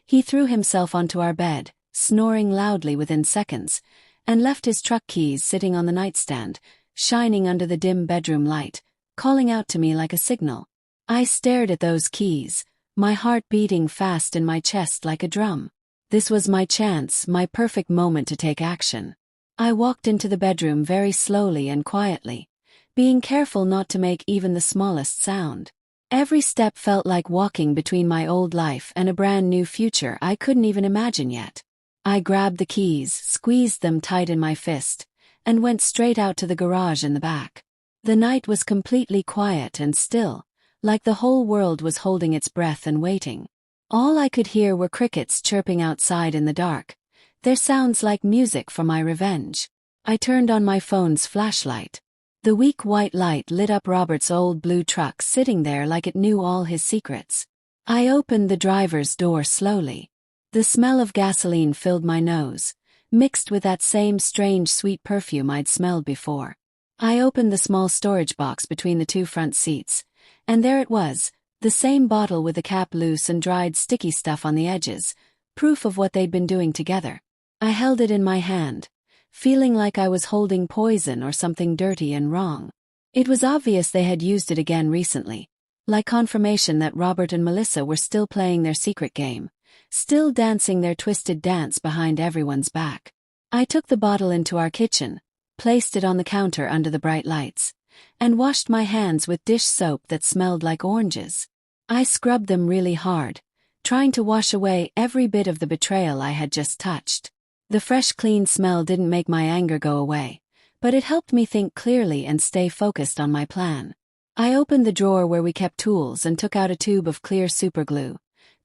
He threw himself onto our bed, snoring loudly within seconds, and left his truck keys sitting on the nightstand, shining under the dim bedroom light, calling out to me like a signal. I stared at those keys, my heart beating fast in my chest like a drum. This was my chance, my perfect moment to take action. I walked into the bedroom very slowly and quietly, being careful not to make even the smallest sound. Every step felt like walking between my old life and a brand new future I couldn't even imagine yet. I grabbed the keys, squeezed them tight in my fist, and went straight out to the garage in the back. The night was completely quiet and still, like the whole world was holding its breath and waiting. All I could hear were crickets chirping outside in the dark, their sounds like music for my revenge. I turned on my phone's flashlight. The weak white light lit up Robert's old blue truck sitting there like it knew all his secrets. I opened the driver's door slowly. The smell of gasoline filled my nose, mixed with that same strange sweet perfume I'd smelled before. I opened the small storage box between the two front seats, and there it was, the same bottle with the cap loose and dried sticky stuff on the edges, proof of what they'd been doing together. I held it in my hand, feeling like I was holding poison or something dirty and wrong. It was obvious they had used it again recently, like confirmation that Robert and Melissa were still playing their secret game, still dancing their twisted dance behind everyone's back. I took the bottle into our kitchen, placed it on the counter under the bright lights, and washed my hands with dish soap that smelled like oranges. I scrubbed them really hard, trying to wash away every bit of the betrayal I had just touched. The fresh, clean smell didn't make my anger go away, but it helped me think clearly and stay focused on my plan. I opened the drawer where we kept tools and took out a tube of clear superglue,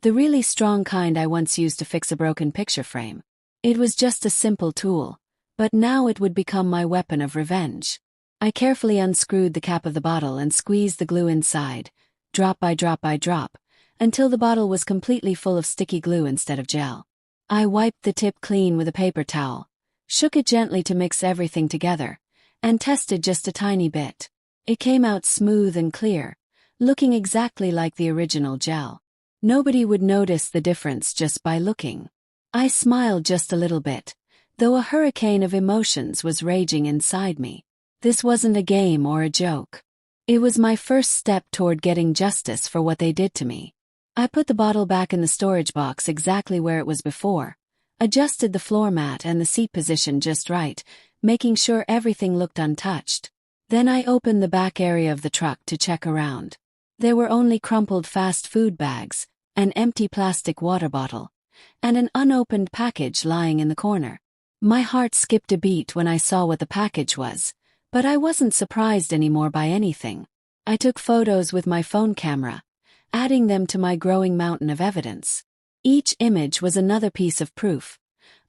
the really strong kind I once used to fix a broken picture frame. It was just a simple tool, but now it would become my weapon of revenge. I carefully unscrewed the cap of the bottle and squeezed the glue inside, drop by drop by drop, until the bottle was completely full of sticky glue instead of gel. I wiped the tip clean with a paper towel, shook it gently to mix everything together, and tested just a tiny bit. It came out smooth and clear, looking exactly like the original gel. Nobody would notice the difference just by looking. I smiled just a little bit, though a hurricane of emotions was raging inside me. This wasn't a game or a joke. It was my first step toward getting justice for what they did to me. I put the bottle back in the storage box exactly where it was before, adjusted the floor mat and the seat position just right, making sure everything looked untouched. Then I opened the back area of the truck to check around. There were only crumpled fast food bags, an empty plastic water bottle, and an unopened package lying in the corner. My heart skipped a beat when I saw what the package was, but I wasn't surprised anymore by anything. I took photos with my phone camera, adding them to my growing mountain of evidence. Each image was another piece of proof,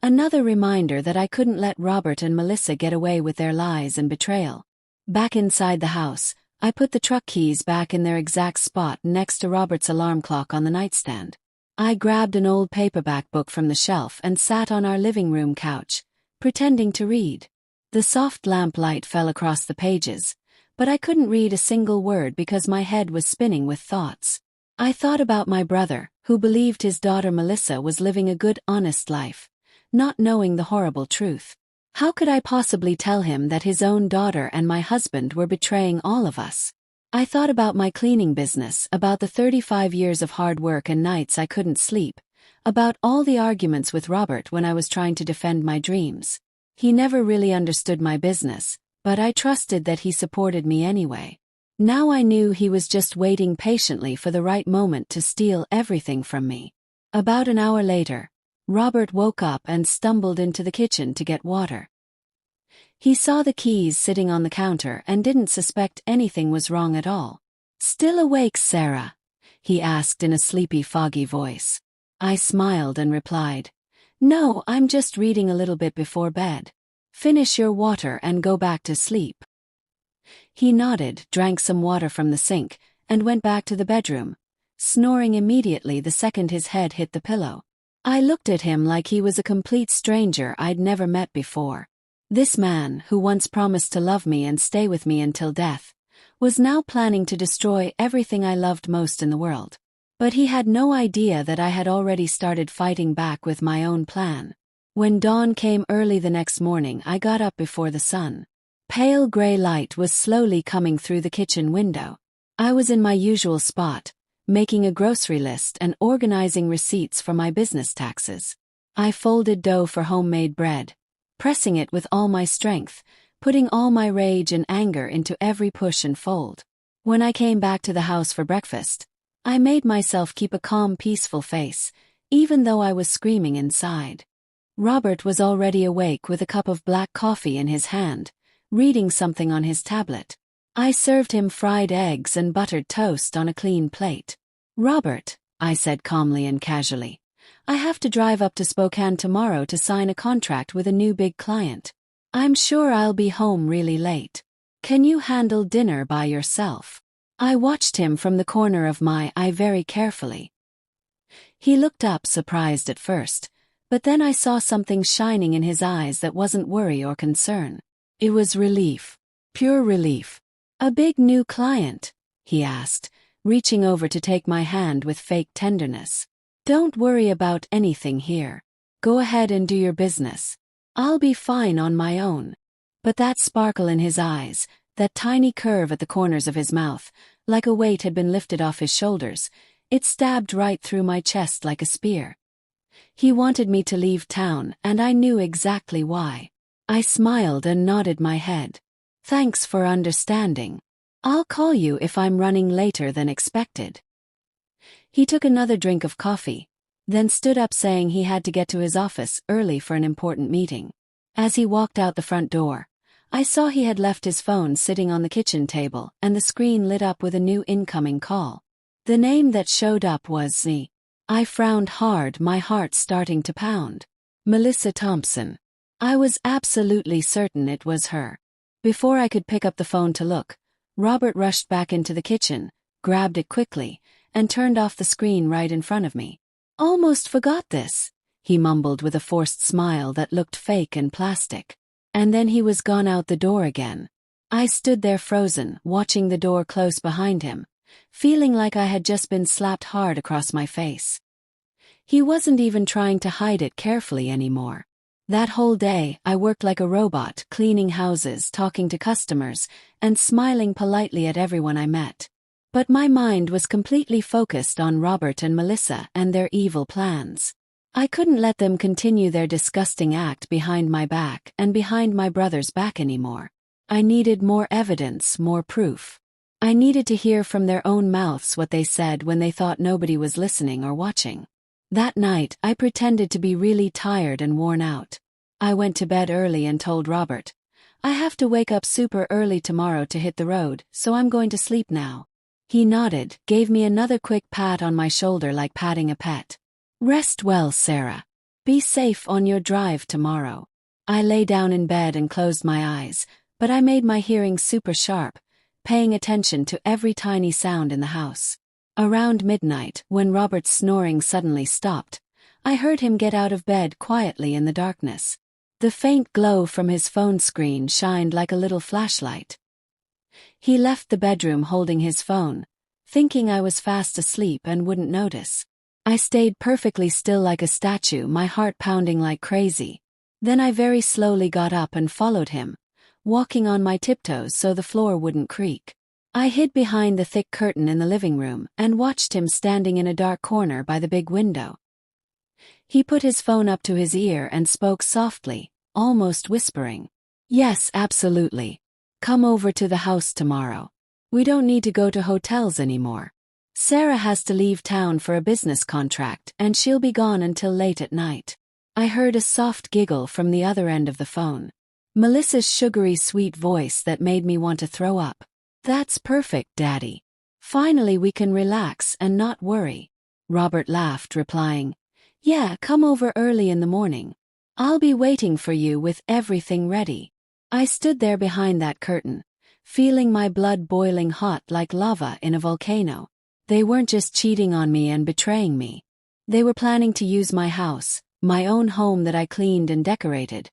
another reminder that I couldn't let Robert and Melissa get away with their lies and betrayal. Back inside the house, I put the truck keys back in their exact spot next to Robert's alarm clock on the nightstand. I grabbed an old paperback book from the shelf and sat on our living room couch, pretending to read. The soft lamplight fell across the pages, but I couldn't read a single word because my head was spinning with thoughts. I thought about my brother, who believed his daughter Melissa was living a good, honest life, not knowing the horrible truth. How could I possibly tell him that his own daughter and my husband were betraying all of us? I thought about my cleaning business, about the 35 years of hard work and nights I couldn't sleep, about all the arguments with Robert when I was trying to defend my dreams. He never really understood my business, but I trusted that he supported me anyway. Now I knew he was just waiting patiently for the right moment to steal everything from me. About an hour later, Robert woke up and stumbled into the kitchen to get water. He saw the keys sitting on the counter and didn't suspect anything was wrong at all. "Still awake, Sarah?" he asked in a sleepy, foggy voice. I smiled and replied, "No, I'm just reading a little bit before bed. Finish your water and go back to sleep." He nodded, drank some water from the sink, and went back to the bedroom, snoring immediately the second his head hit the pillow. I looked at him like he was a complete stranger I'd never met before. This man, who once promised to love me and stay with me until death, was now planning to destroy everything I loved most in the world. But he had no idea that I had already started fighting back with my own plan. When dawn came early the next morning, I got up before the sun. Pale gray light was slowly coming through the kitchen window. I was in my usual spot, making a grocery list and organizing receipts for my business taxes. I folded dough for homemade bread, pressing it with all my strength, putting all my rage and anger into every push and fold. When I came back to the house for breakfast, I made myself keep a calm, peaceful face, even though I was screaming inside. Robert was already awake with a cup of black coffee in his hand, reading something on his tablet. I served him fried eggs and buttered toast on a clean plate. "Robert," I said calmly and casually, "I have to drive up to Spokane tomorrow to sign a contract with a new big client. I'm sure I'll be home really late. Can you handle dinner by yourself?" I watched him from the corner of my eye very carefully. He looked up, surprised at first, but then I saw something shining in his eyes that wasn't worry or concern. It was relief. Pure relief. "A big new client?" he asked, reaching over to take my hand with fake tenderness. "Don't worry about anything here. Go ahead and do your business. I'll be fine on my own." But that sparkle in his eyes, that tiny curve at the corners of his mouth, like a weight had been lifted off his shoulders, it stabbed right through my chest like a spear. He wanted me to leave town, and I knew exactly why. I smiled and nodded my head. "Thanks for understanding. I'll call you if I'm running later than expected." He took another drink of coffee, then stood up saying he had to get to his office early for an important meeting. As he walked out the front door, I saw he had left his phone sitting on the kitchen table and the screen lit up with a new incoming call. The name that showed up was Z. I frowned hard, my heart starting to pound. Melissa Thompson. I was absolutely certain it was her. Before I could pick up the phone to look, Robert rushed back into the kitchen, grabbed it quickly, and turned off the screen right in front of me. "Almost forgot this," he mumbled with a forced smile that looked fake and plastic. And then he was gone out the door again. I stood there frozen, watching the door close behind him, feeling like I had just been slapped hard across my face. He wasn't even trying to hide it carefully anymore. That whole day, I worked like a robot, cleaning houses, talking to customers, and smiling politely at everyone I met. But my mind was completely focused on Robert and Melissa and their evil plans. I couldn't let them continue their disgusting act behind my back and behind my brother's back anymore. I needed more evidence, more proof. I needed to hear from their own mouths what they said when they thought nobody was listening or watching. That night, I pretended to be really tired and worn out. I went to bed early and told Robert, "I have to wake up super early tomorrow to hit the road, so I'm going to sleep now." He nodded, gave me another quick pat on my shoulder like patting a pet. "Rest well, Sarah. Be safe on your drive tomorrow." I lay down in bed and closed my eyes, but I made my hearing super sharp, paying attention to every tiny sound in the house. Around midnight, when Robert's snoring suddenly stopped, I heard him get out of bed quietly in the darkness. The faint glow from his phone screen shined like a little flashlight. He left the bedroom holding his phone, thinking I was fast asleep and wouldn't notice. I stayed perfectly still like a statue, my heart pounding like crazy. Then I very slowly got up and followed him, walking on my tiptoes so the floor wouldn't creak. I hid behind the thick curtain in the living room and watched him standing in a dark corner by the big window. He put his phone up to his ear and spoke softly, almost whispering. "Yes, absolutely. Come over to the house tomorrow. We don't need to go to hotels anymore. Sarah has to leave town for a business contract and she'll be gone until late at night." I heard a soft giggle from the other end of the phone. Melissa's sugary sweet voice that made me want to throw up. "That's perfect, Daddy. Finally we can relax and not worry." Robert laughed, replying, "Yeah, come over early in the morning. I'll be waiting for you with everything ready." I stood there behind that curtain, feeling my blood boiling hot like lava in a volcano. They weren't just cheating on me and betraying me. They were planning to use my house, my own home that I cleaned and decorated,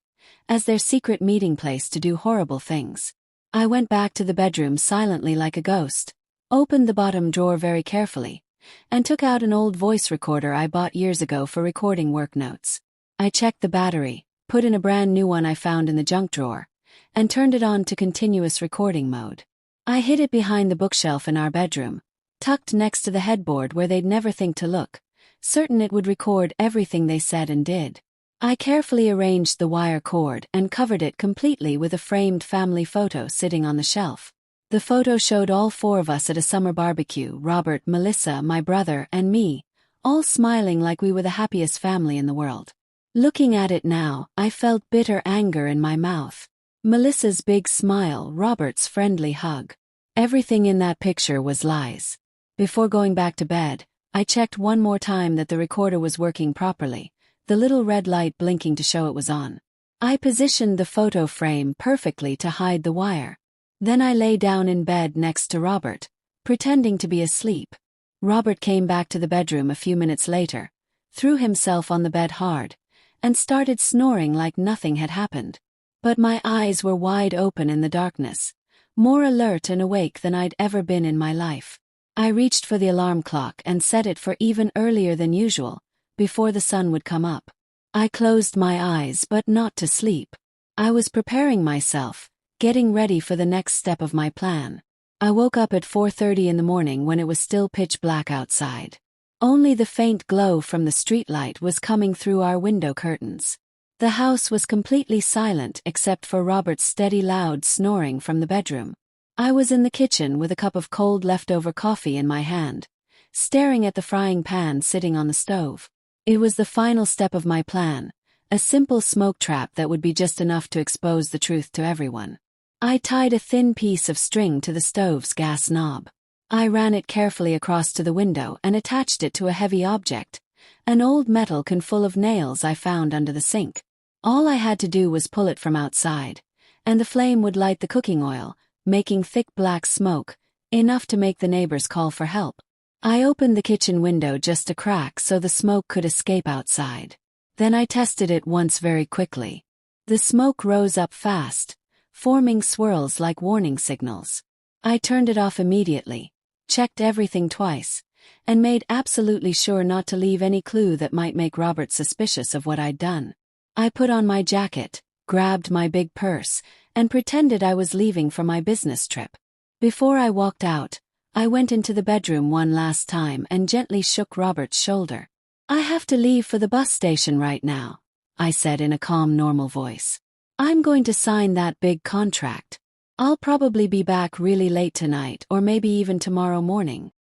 as their secret meeting place to do horrible things. I went back to the bedroom silently like a ghost, opened the bottom drawer very carefully, and took out an old voice recorder I bought years ago for recording work notes. I checked the battery, put in a brand new one I found in the junk drawer, and turned it on to continuous recording mode. I hid it behind the bookshelf in our bedroom, tucked next to the headboard where they'd never think to look, certain it would record everything they said and did. I carefully arranged the wire cord and covered it completely with a framed family photo sitting on the shelf. The photo showed all four of us at a summer barbecue: Robert, Melissa, my brother, and me, all smiling like we were the happiest family in the world. Looking at it now, I felt bitter anger in my mouth. Melissa's big smile, Robert's friendly hug. Everything in that picture was lies. Before going back to bed, I checked one more time that the recorder was working properly, the little red light blinking to show it was on. I positioned the photo frame perfectly to hide the wire. Then I lay down in bed next to Robert, pretending to be asleep. Robert came back to the bedroom a few minutes later, threw himself on the bed hard, and started snoring like nothing had happened. But my eyes were wide open in the darkness, more alert and awake than I'd ever been in my life. I reached for the alarm clock and set it for even earlier than usual, before the sun would come up. I closed my eyes, but not to sleep. I was preparing myself, getting ready for the next step of my plan. I woke up at 4:30 in the morning when it was still pitch black outside. Only the faint glow from the streetlight was coming through our window curtains. The house was completely silent except for Robert's steady loud snoring from the bedroom. I was in the kitchen with a cup of cold leftover coffee in my hand, staring at the frying pan sitting on the stove. It was the final step of my plan, a simple smoke trap that would be just enough to expose the truth to everyone. I tied a thin piece of string to the stove's gas knob. I ran it carefully across to the window and attached it to a heavy object, an old metal can full of nails I found under the sink. All I had to do was pull it from outside, and the flame would light the cooking oil, making thick black smoke, enough to make the neighbors call for help. I opened the kitchen window just a crack so the smoke could escape outside. Then I tested it once very quickly. The smoke rose up fast, forming swirls like warning signals. I turned it off immediately, checked everything twice, and made absolutely sure not to leave any clue that might make Robert suspicious of what I'd done. I put on my jacket, grabbed my big purse, and pretended I was leaving for my business trip. Before I walked out, I went into the bedroom one last time and gently shook Robert's shoulder. "I have to leave for the bus station right now," I said in a calm, normal voice. "I'm going to sign that big contract. I'll probably be back really late tonight or maybe even tomorrow morning."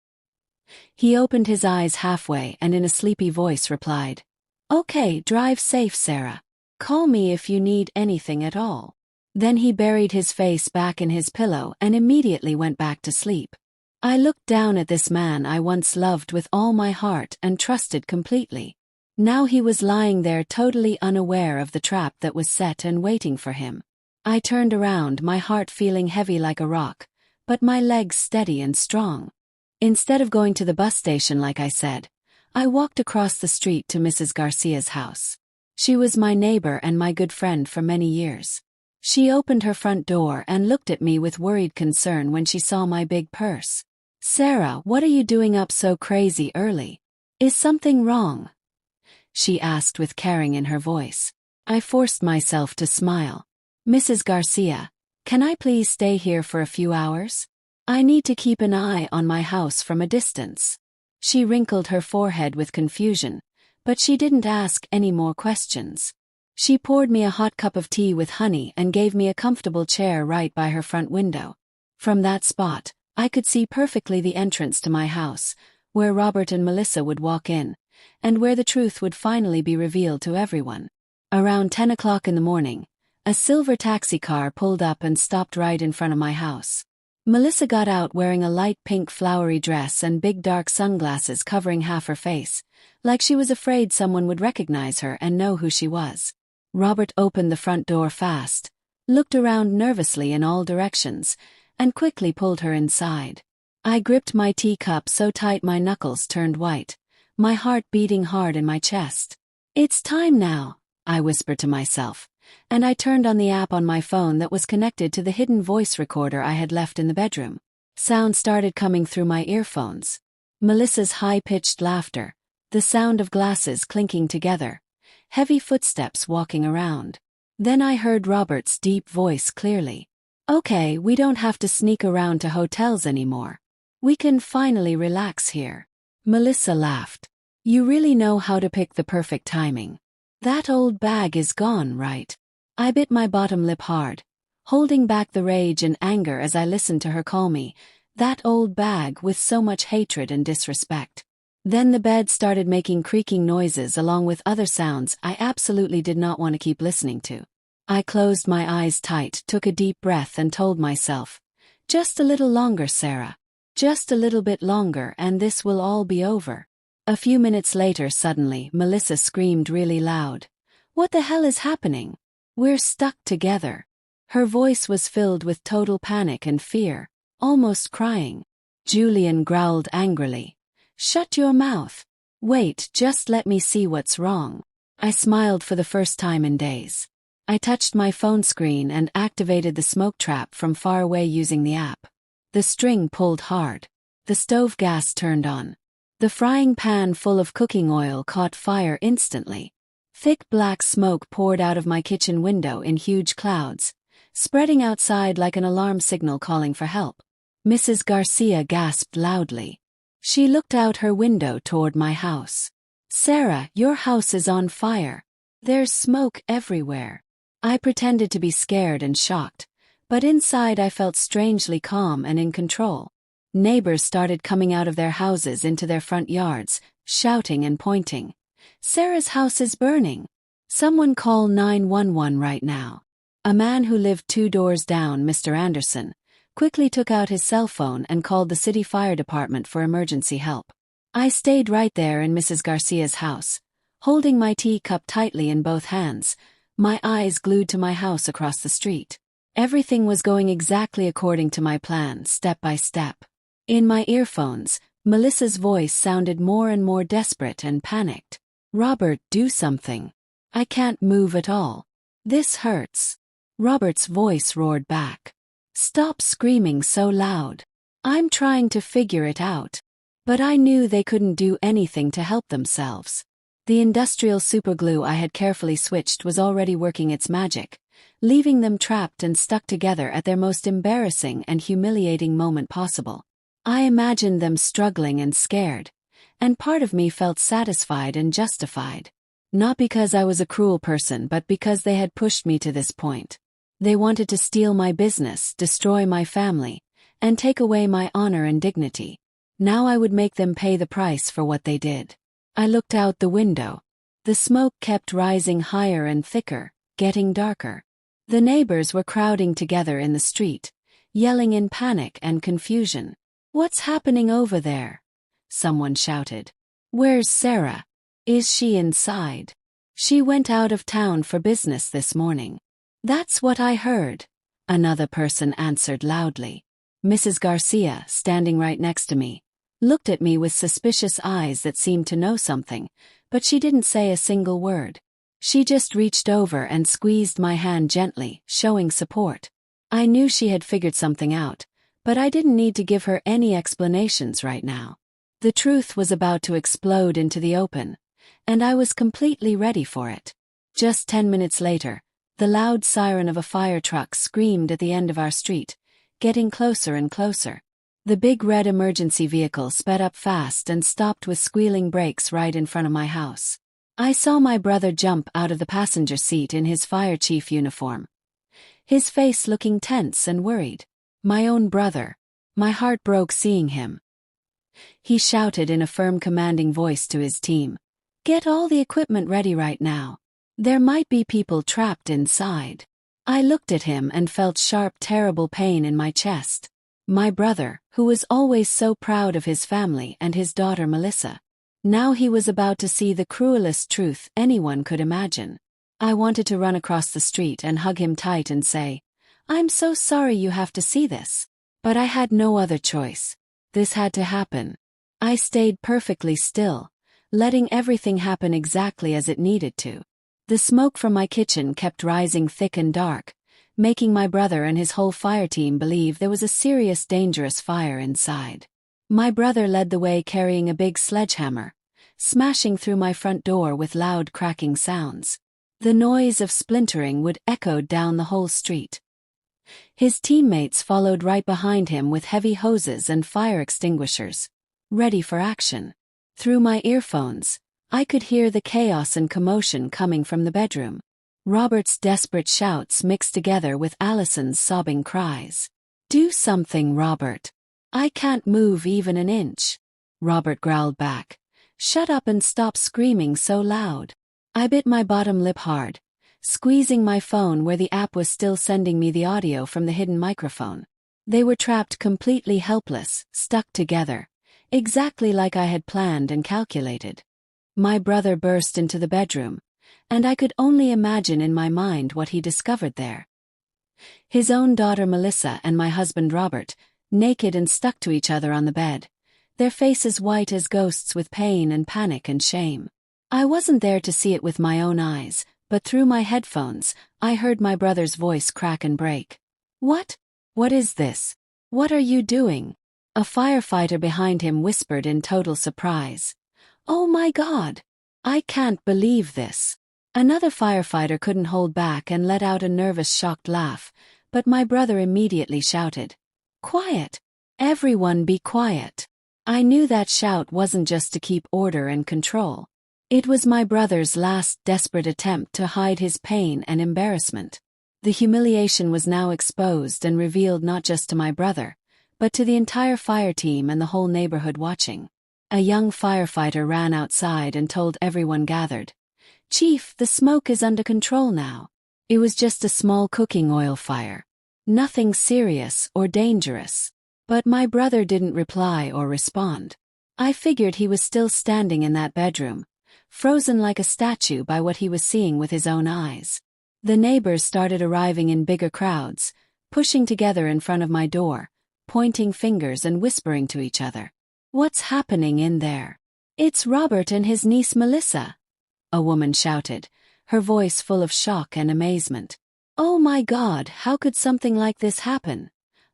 He opened his eyes halfway and in a sleepy voice replied, "Okay, drive safe, Sarah. Call me if you need anything at all." Then he buried his face back in his pillow and immediately went back to sleep. I looked down at this man I once loved with all my heart and trusted completely. Now he was lying there totally unaware of the trap that was set and waiting for him. I turned around, my heart feeling heavy like a rock, but my legs steady and strong. Instead of going to the bus station like I said, I walked across the street to Mrs. Garcia's house. She was my neighbor and my good friend for many years. She opened her front door and looked at me with worried concern when she saw my big purse. "Sarah, what are you doing up so crazy early? Is something wrong?" she asked with caring in her voice. I forced myself to smile. "Mrs. Garcia, can I please stay here for a few hours? I need to keep an eye on my house from a distance." She wrinkled her forehead with confusion, but she didn't ask any more questions. She poured me a hot cup of tea with honey and gave me a comfortable chair right by her front window. From that spot, I could see perfectly the entrance to my house, where Robert and Melissa would walk in, and where the truth would finally be revealed to everyone. Around 10 o'clock in the morning, a silver taxi car pulled up and stopped right in front of my house. Melissa got out wearing a light pink flowery dress and big dark sunglasses covering half her face, like she was afraid someone would recognize her and know who she was. Robert opened the front door fast, looked around nervously in all directions, and quickly pulled her inside. I gripped my teacup so tight my knuckles turned white, my heart beating hard in my chest. "It's time now," I whispered to myself, and I turned on the app on my phone that was connected to the hidden voice recorder I had left in the bedroom. Sound started coming through my earphones. Melissa's high-pitched laughter, the sound of glasses clinking together, heavy footsteps walking around. Then I heard Robert's deep voice clearly. "Okay, we don't have to sneak around to hotels anymore. We can finally relax here." Melissa laughed. "You really know how to pick the perfect timing. That old bag is gone, right?" I bit my bottom lip hard, holding back the rage and anger as I listened to her call me, "that old bag," with so much hatred and disrespect. Then the bed started making creaking noises along with other sounds I absolutely did not want to keep listening to. I closed my eyes tight, took a deep breath and told myself, "Just a little longer, Sarah. Just a little bit longer and this will all be over." A few minutes later suddenly Melissa screamed really loud. "What the hell is happening? We're stuck together." Her voice was filled with total panic and fear, almost crying. Julian growled angrily. "Shut your mouth. Wait, just let me see what's wrong. I smiled for the first time in days. I touched my phone screen and activated the smoke trap from far away using the app. The string pulled hard. The stove gas turned on. The frying pan full of cooking oil caught fire instantly. Thick black smoke poured out of my kitchen window in huge clouds, spreading outside like an alarm signal calling for help. Mrs. Garcia gasped loudly. She looked out her window toward my house. "Sarah, your house is on fire. There's smoke everywhere." I pretended to be scared and shocked, but inside I felt strangely calm and in control. Neighbors started coming out of their houses into their front yards, shouting and pointing. "Sarah's house is burning. Someone call 911 right now." A man who lived 2 doors down, Mr. Anderson, quickly took out his cell phone and called the city fire department for emergency help. I stayed right there in Mrs. Garcia's house, holding my teacup tightly in both hands, my eyes glued to my house across the street. Everything was going exactly according to my plan, step by step. In my earphones, Melissa's voice sounded more and more desperate and panicked. "Robert, do something. I can't move at all. This hurts." Robert's voice roared back. "Stop screaming so loud. I'm trying to figure it out." But I knew they couldn't do anything to help themselves. The industrial superglue I had carefully switched was already working its magic, leaving them trapped and stuck together at their most embarrassing and humiliating moment possible. I imagined them struggling and scared, and part of me felt satisfied and justified. Not because I was a cruel person, but because they had pushed me to this point. They wanted to steal my business, destroy my family, and take away my honor and dignity. Now I would make them pay the price for what they did. I looked out the window. The smoke kept rising higher and thicker, getting darker. The neighbors were crowding together in the street, yelling in panic and confusion. "What's happening over there?" someone shouted. "Where's Sarah? Is she inside?" "She went out of town for business this morning." "That's what I heard," another person answered loudly. Mrs. Garcia, standing right next to me, looked at me with suspicious eyes that seemed to know something, but she didn't say a single word. She just reached over and squeezed my hand gently, showing support. I knew she had figured something out, but I didn't need to give her any explanations right now. The truth was about to explode into the open, and I was completely ready for it. Just 10 minutes later, the loud siren of a fire truck screamed at the end of our street, getting closer and closer. The big red emergency vehicle sped up fast and stopped with squealing brakes right in front of my house. I saw my brother jump out of the passenger seat in his fire chief uniform, his face looking tense and worried. My own brother. My heart broke seeing him. He shouted in a firm, commanding voice to his team, "Get all the equipment ready right now. There might be people trapped inside." I looked at him and felt sharp, terrible pain in my chest. My brother, who was always so proud of his family and his daughter Melissa. Now he was about to see the cruelest truth anyone could imagine. I wanted to run across the street and hug him tight and say, "I'm so sorry you have to see this." But I had no other choice. This had to happen. I stayed perfectly still, letting everything happen exactly as it needed to. The smoke from my kitchen kept rising thick and dark, making my brother and his whole fire team believe there was a serious, dangerous fire inside. My brother led the way carrying a big sledgehammer, smashing through my front door with loud cracking sounds. The noise of splintering would echo down the whole street. His teammates followed right behind him with heavy hoses and fire extinguishers, ready for action. Through my earphones, I could hear the chaos and commotion coming from the bedroom. Robert's desperate shouts mixed together with Allison's sobbing cries. "Do something, Robert. I can't move even an inch." Robert growled back, "Shut up and stop screaming so loud." I bit my bottom lip hard, squeezing my phone where the app was still sending me the audio from the hidden microphone. They were trapped, completely helpless, stuck together, exactly like I had planned and calculated. My brother burst into the bedroom, and I could only imagine in my mind what he discovered there. His own daughter Melissa and my husband Robert, naked and stuck to each other on the bed, their faces white as ghosts with pain and panic and shame. I wasn't there to see it with my own eyes, but through my headphones, I heard my brother's voice crack and break. "What? What is this? What are you doing?" A firefighter behind him whispered in total surprise. "Oh my God! I can't believe this." Another firefighter couldn't hold back and let out a nervous, shocked laugh, but my brother immediately shouted, "Quiet! Everyone be quiet." I knew that shout wasn't just to keep order and control. It was my brother's last desperate attempt to hide his pain and embarrassment. The humiliation was now exposed and revealed not just to my brother, but to the entire fire team and the whole neighborhood watching. A young firefighter ran outside and told everyone gathered, "Chief, the smoke is under control now. It was just a small cooking oil fire. Nothing serious or dangerous." But my brother didn't reply or respond. I figured he was still standing in that bedroom, frozen like a statue by what he was seeing with his own eyes. The neighbors started arriving in bigger crowds, pushing together in front of my door, pointing fingers and whispering to each other. "What's happening in there?" "It's Robert and his niece Melissa," a woman shouted, her voice full of shock and amazement. "Oh my God, how could something like this happen?"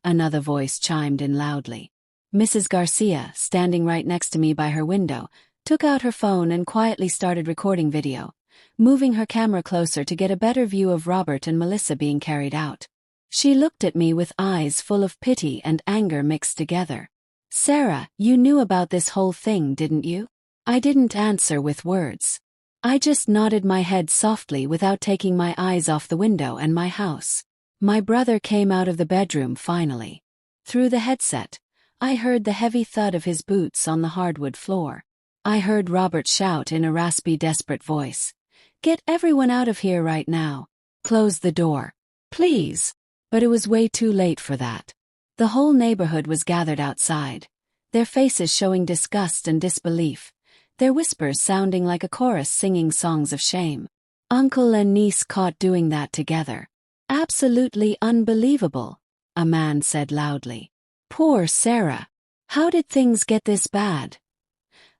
Another voice chimed in loudly. Mrs. Garcia, standing right next to me by her window, took out her phone and quietly started recording video, moving her camera closer to get a better view of Robert and Melissa being carried out. She looked at me with eyes full of pity and anger mixed together. "Sarah, you knew about this whole thing, didn't you?" I didn't answer with words. I just nodded my head softly without taking my eyes off the window and my house. My brother came out of the bedroom finally. Through the headset, I heard the heavy thud of his boots on the hardwood floor. I heard Robert shout in a raspy, desperate voice, "Get everyone out of here right now. Close the door, please." But it was way too late for that. The whole neighborhood was gathered outside, their faces showing disgust and disbelief, their whispers sounding like a chorus singing songs of shame. Uncle and niece caught doing that together. "Absolutely unbelievable," a man said loudly. "Poor Sarah. How did things get this bad?"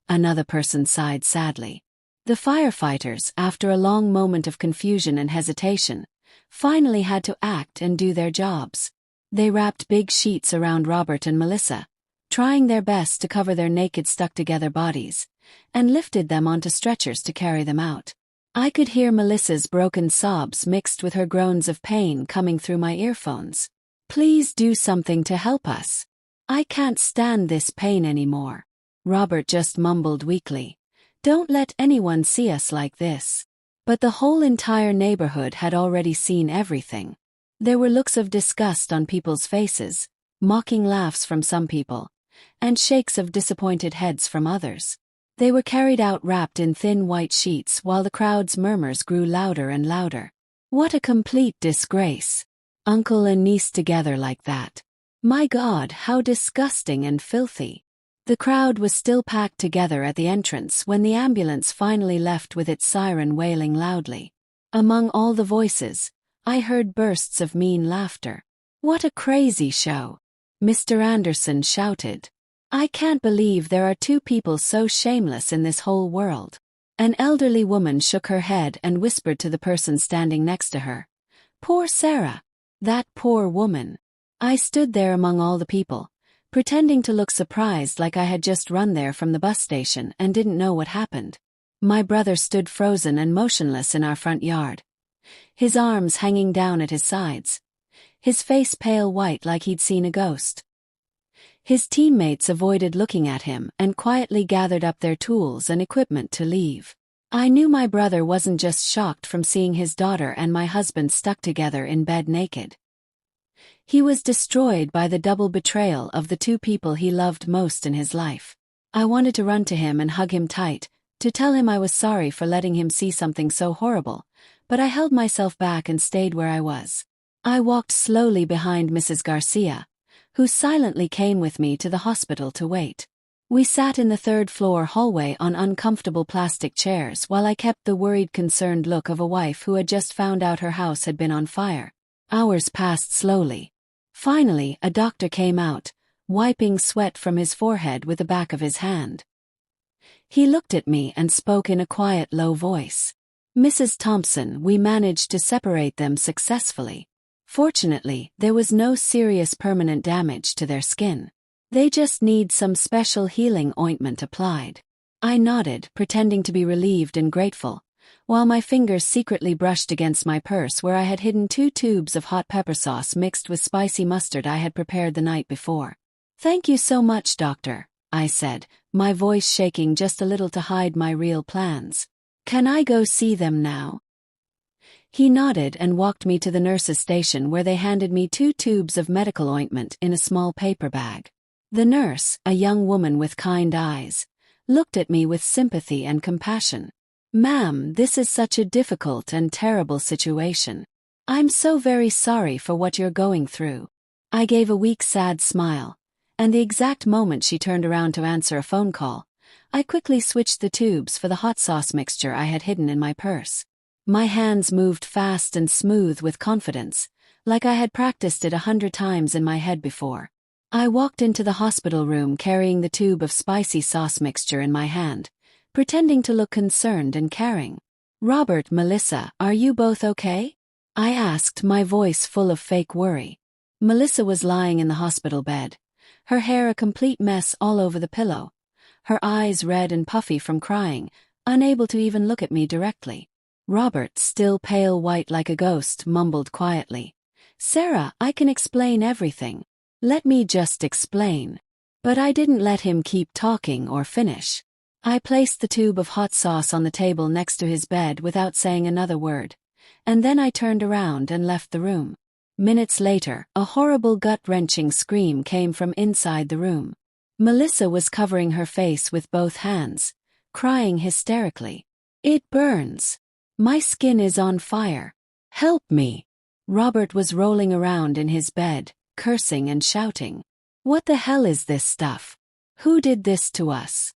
Another person sighed sadly. The firefighters, after a long moment of confusion and hesitation, finally had to act and do their jobs. They wrapped big sheets around Robert and Melissa, trying their best to cover their naked, stuck-together bodies, and lifted them onto stretchers to carry them out. I could hear Melissa's broken sobs mixed with her groans of pain coming through my earphones. "Please do something to help us. I can't stand this pain anymore." Robert just mumbled weakly, "Don't let anyone see us like this." But the whole entire neighborhood had already seen everything. There were looks of disgust on people's faces, mocking laughs from some people, and shakes of disappointed heads from others. They were carried out wrapped in thin white sheets while the crowd's murmurs grew louder and louder. What a complete disgrace. Uncle and niece together like that. My God, how disgusting and filthy. The crowd was still packed together at the entrance when the ambulance finally left with its siren wailing loudly. Among all the voices, I heard bursts of mean laughter. "What a crazy show," Mr. Anderson shouted. "I can't believe there are two people so shameless in this whole world." An elderly woman shook her head and whispered to the person standing next to her, "Poor Sarah. That poor woman." I stood there among all the people, pretending to look surprised like I had just run there from the bus station and didn't know what happened. My brother stood frozen and motionless in our front yard, his arms hanging down at his sides, his face pale white like he'd seen a ghost. His teammates avoided looking at him and quietly gathered up their tools and equipment to leave. I knew my brother wasn't just shocked from seeing his daughter and my husband stuck together in bed naked. He was destroyed by the double betrayal of the two people he loved most in his life. I wanted to run to him and hug him tight, to tell him I was sorry for letting him see something so horrible, but I held myself back and stayed where I was. I walked slowly behind Mrs. Garcia, who silently came with me to the hospital to wait. We sat in the third-floor hallway on uncomfortable plastic chairs while I kept the worried, concerned look of a wife who had just found out her house had been on fire. Hours passed slowly. Finally, a doctor came out, wiping sweat from his forehead with the back of his hand. He looked at me and spoke in a quiet, low voice. "Mrs. Thompson, we managed to separate them successfully. Fortunately, there was no serious permanent damage to their skin. They just need some special healing ointment applied." I nodded, pretending to be relieved and grateful, while my fingers secretly brushed against my purse where I had hidden 2 tubes of hot pepper sauce mixed with spicy mustard I had prepared the night before. "Thank you so much, doctor," I said, my voice shaking just a little to hide my real plans. "Can I go see them now?" He nodded and walked me to the nurse's station where they handed me 2 tubes of medical ointment in a small paper bag. The nurse, a young woman with kind eyes, looked at me with sympathy and compassion. "Ma'am, this is such a difficult and terrible situation. I'm so very sorry for what you're going through." I gave a weak, sad smile, and the exact moment she turned around to answer a phone call, I quickly switched the tubes for the hot sauce mixture I had hidden in my purse. My hands moved fast and smooth with confidence, like I had practiced it 100 times in my head before. I walked into the hospital room carrying the tube of spicy sauce mixture in my hand, pretending to look concerned and caring. "Robert, Melissa, are you both okay?" I asked, my voice full of fake worry. Melissa was lying in the hospital bed, her hair a complete mess all over the pillow, her eyes red and puffy from crying, unable to even look at me directly. Robert, still pale white like a ghost, mumbled quietly, "Sarah, I can explain everything. Let me just explain." But I didn't let him keep talking or finish. I placed the tube of hot sauce on the table next to his bed without saying another word, and then I turned around and left the room. Minutes later, a horrible gut-wrenching scream came from inside the room. Melissa was covering her face with both hands, crying hysterically. "It burns. My skin is on fire. Help me." Robert was rolling around in his bed, cursing and shouting. "What the hell is this stuff? Who did this to us?"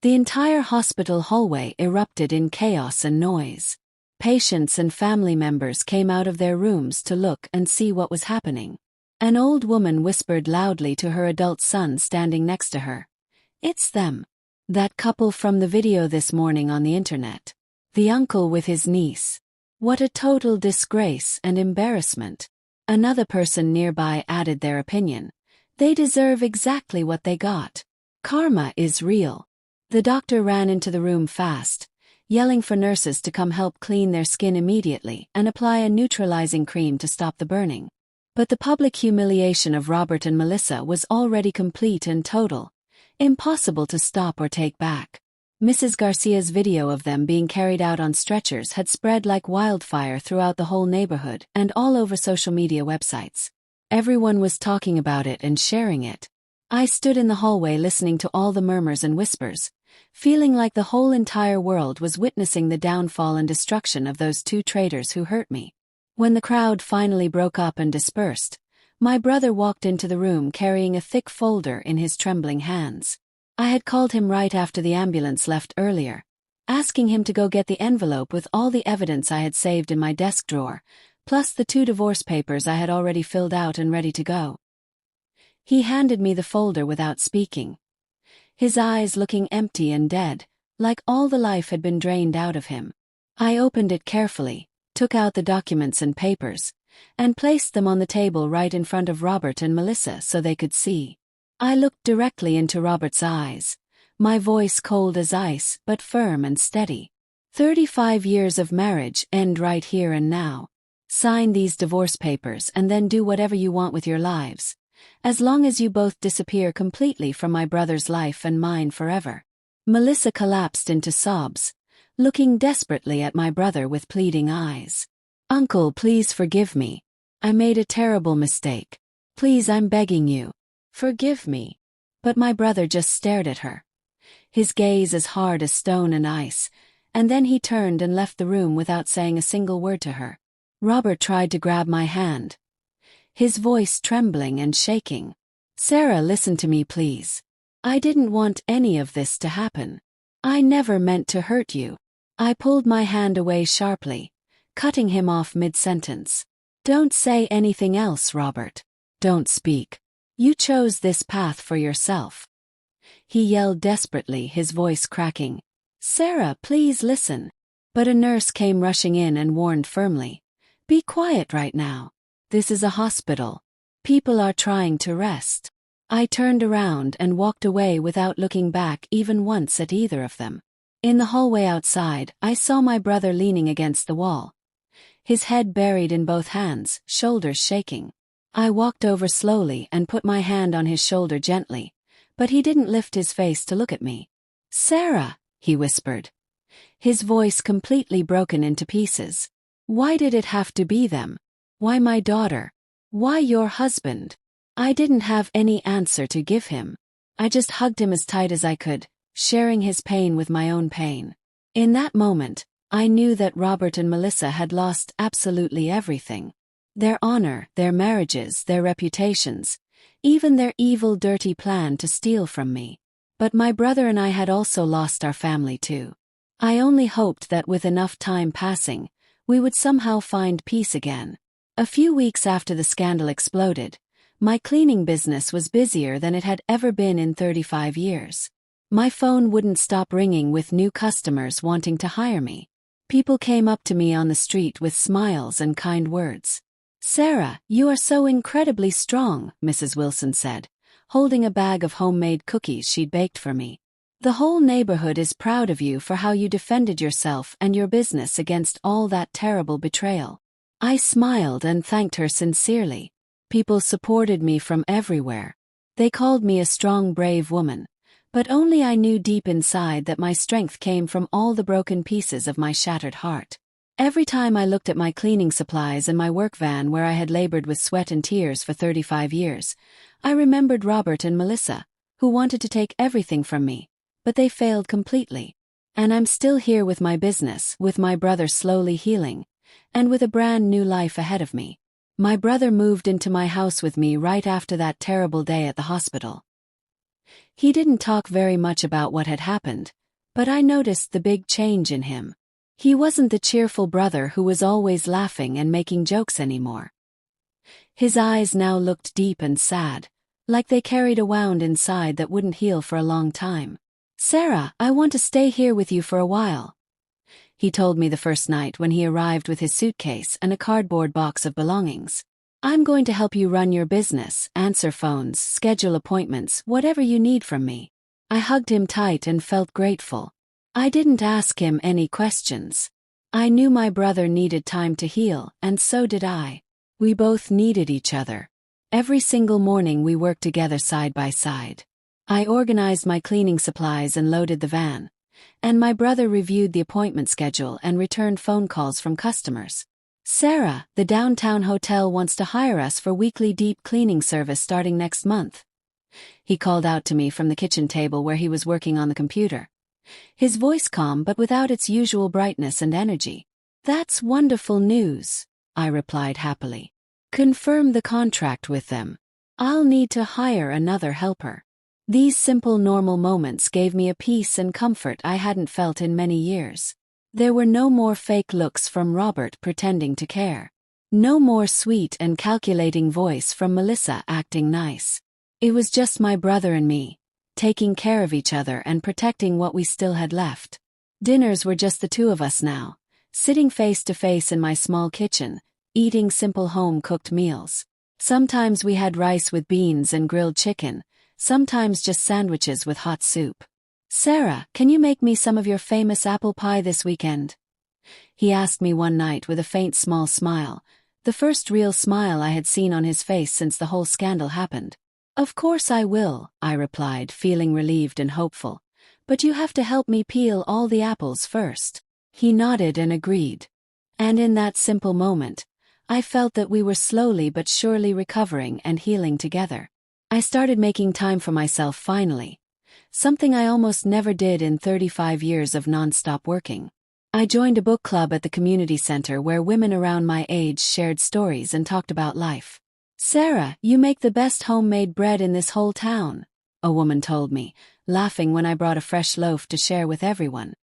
The entire hospital hallway erupted in chaos and noise. Patients and family members came out of their rooms to look and see what was happening. An old woman whispered loudly to her adult son standing next to her. "It's them. That couple from the video this morning on the internet. The uncle with his niece. What a total disgrace and embarrassment." Another person nearby added their opinion. "They deserve exactly what they got. Karma is real." The doctor ran into the room fast, yelling for nurses to come help clean their skin immediately and apply a neutralizing cream to stop the burning. But the public humiliation of Robert and Melissa was already complete and total, impossible to stop or take back. Mrs. Garcia's video of them being carried out on stretchers had spread like wildfire throughout the whole neighborhood and all over social media websites. Everyone was talking about it and sharing it. I stood in the hallway listening to all the murmurs and whispers, feeling like the whole entire world was witnessing the downfall and destruction of those 2 traitors who hurt me. When the crowd finally broke up and dispersed, my brother walked into the room carrying a thick folder in his trembling hands. I had called him right after the ambulance left earlier, asking him to go get the envelope with all the evidence I had saved in my desk drawer, plus the 2 divorce papers I had already filled out and ready to go. He handed me the folder without speaking, his eyes looking empty and dead, like all the life had been drained out of him. I opened it carefully, took out the documents and papers, and placed them on the table right in front of Robert and Melissa so they could see. I looked directly into Robert's eyes, my voice cold as ice but firm and steady. 35 years of marriage end right here and now. Sign these divorce papers and then do whatever you want with your lives, as long as you both disappear completely from my brother's life and mine forever. Melissa collapsed into sobs, looking desperately at my brother with pleading eyes. "Uncle, please forgive me. I made a terrible mistake. Please, I'm begging you. Forgive me." But my brother just stared at her, his gaze as hard as stone and ice, and then he turned and left the room without saying a single word to her. Robert tried to grab my hand, his voice trembling and shaking. "Sarah, listen to me, please. I didn't want any of this to happen. I never meant to hurt you." I pulled my hand away sharply, cutting him off mid-sentence. "Don't say anything else, Robert. Don't speak. You chose this path for yourself. He yelled desperately, his voice cracking. Sarah, please listen. But a nurse came rushing in and warned firmly. Be quiet right now. This is a hospital. People are trying to rest. I turned around and walked away without looking back even once at either of them. In the hallway outside, I saw my brother leaning against the wall, his head buried in both hands, shoulders shaking. I walked over slowly and put my hand on his shoulder gently, but he didn't lift his face to look at me. Sarah, he whispered, his voice completely broken into pieces. Why did it have to be them? Why my daughter? Why your husband? I didn't have any answer to give him. I just hugged him as tight as I could, sharing his pain with my own pain. In that moment, I knew that Robert and Melissa had lost absolutely everything. Their honor, their marriages, their reputations, even their evil, dirty plan to steal from me. But my brother and I had also lost our family too. I only hoped that with enough time passing, we would somehow find peace again. A few weeks after the scandal exploded, my cleaning business was busier than it had ever been in 35 years. My phone wouldn't stop ringing with new customers wanting to hire me. People came up to me on the street with smiles and kind words. Sarah, you are so incredibly strong, Mrs. Wilson said, holding a bag of homemade cookies she'd baked for me. The whole neighborhood is proud of you for how you defended yourself and your business against all that terrible betrayal. I smiled and thanked her sincerely. People supported me from everywhere. They called me a strong, brave woman. But only I knew deep inside that my strength came from all the broken pieces of my shattered heart. Every time I looked at my cleaning supplies and my work van where I had labored with sweat and tears for 35 years, I remembered Robert and Melissa, who wanted to take everything from me, but they failed completely. And I'm still here with my business, with my brother slowly healing, and with a brand new life ahead of me. My brother moved into my house with me right after that terrible day at the hospital. He didn't talk very much about what had happened, but I noticed the big change in him. He wasn't the cheerful brother who was always laughing and making jokes anymore. His eyes now looked deep and sad, like they carried a wound inside that wouldn't heal for a long time. Sarah, I want to stay here with you for a while, he told me the first night when he arrived with his suitcase and a cardboard box of belongings. I'm going to help you run your business, answer phones, schedule appointments, whatever you need from me. I hugged him tight and felt grateful. I didn't ask him any questions. I knew my brother needed time to heal, and so did I. We both needed each other. Every single morning we worked together side by side. I organized my cleaning supplies and loaded the van, and my brother reviewed the appointment schedule and returned phone calls from customers. Sarah, the downtown hotel wants to hire us for weekly deep cleaning service starting next month. He called out to me from the kitchen table where he was working on the computer. His voice calm but without its usual brightness and energy. That's wonderful news, I replied happily. Confirm the contract with them. I'll need to hire another helper. These simple normal moments gave me a peace and comfort I hadn't felt in many years. There were no more fake looks from Robert pretending to care. No more sweet and calculating voice from Melissa acting nice. It was just my brother and me, taking care of each other and protecting what we still had left. Dinners were just the two of us now, sitting face to face in my small kitchen, eating simple home-cooked meals. Sometimes we had rice with beans and grilled chicken, sometimes just sandwiches with hot soup. Sarah, can you make me some of your famous apple pie this weekend? He asked me one night with a faint small smile, the first real smile I had seen on his face since the whole scandal happened. Of course I will, I replied, feeling relieved and hopeful. But you have to help me peel all the apples first. He nodded and agreed. And in that simple moment, I felt that we were slowly but surely recovering and healing together. I started making time for myself finally. Something I almost never did in 35 years of non-stop working. I joined a book club at the community center where women around my age shared stories and talked about life. Sarah, you make the best homemade bread in this whole town, a woman told me, laughing when I brought a fresh loaf to share with everyone.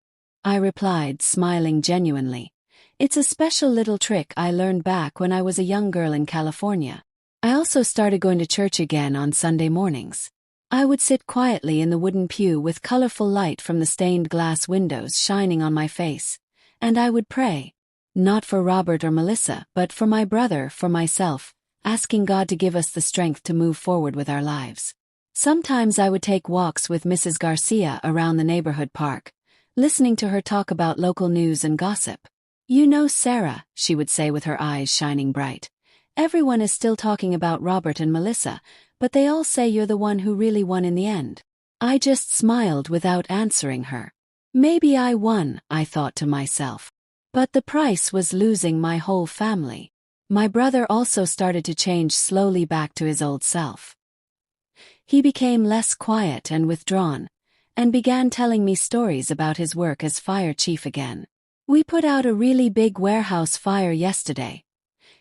I replied, smiling genuinely. It's a special little trick I learned back when I was a young girl in California. I also started going to church again on Sunday mornings. I would sit quietly in the wooden pew with colorful light from the stained glass windows shining on my face, and I would pray. Not for Robert or Melissa, but for my brother, for myself, asking God to give us the strength to move forward with our lives. Sometimes I would take walks with Mrs. Garcia around the neighborhood park, listening to her talk about local news and gossip. "You know, Sarah," she would say with her eyes shining bright, "everyone is still talking about Robert and Melissa, but they all say you're the one who really won in the end." I just smiled without answering her. Maybe I won, I thought to myself. But the price was losing my whole family. My brother also started to change slowly back to his old self. He became less quiet and withdrawn, and began telling me stories about his work as fire chief again. "We put out a really big warehouse fire yesterday,"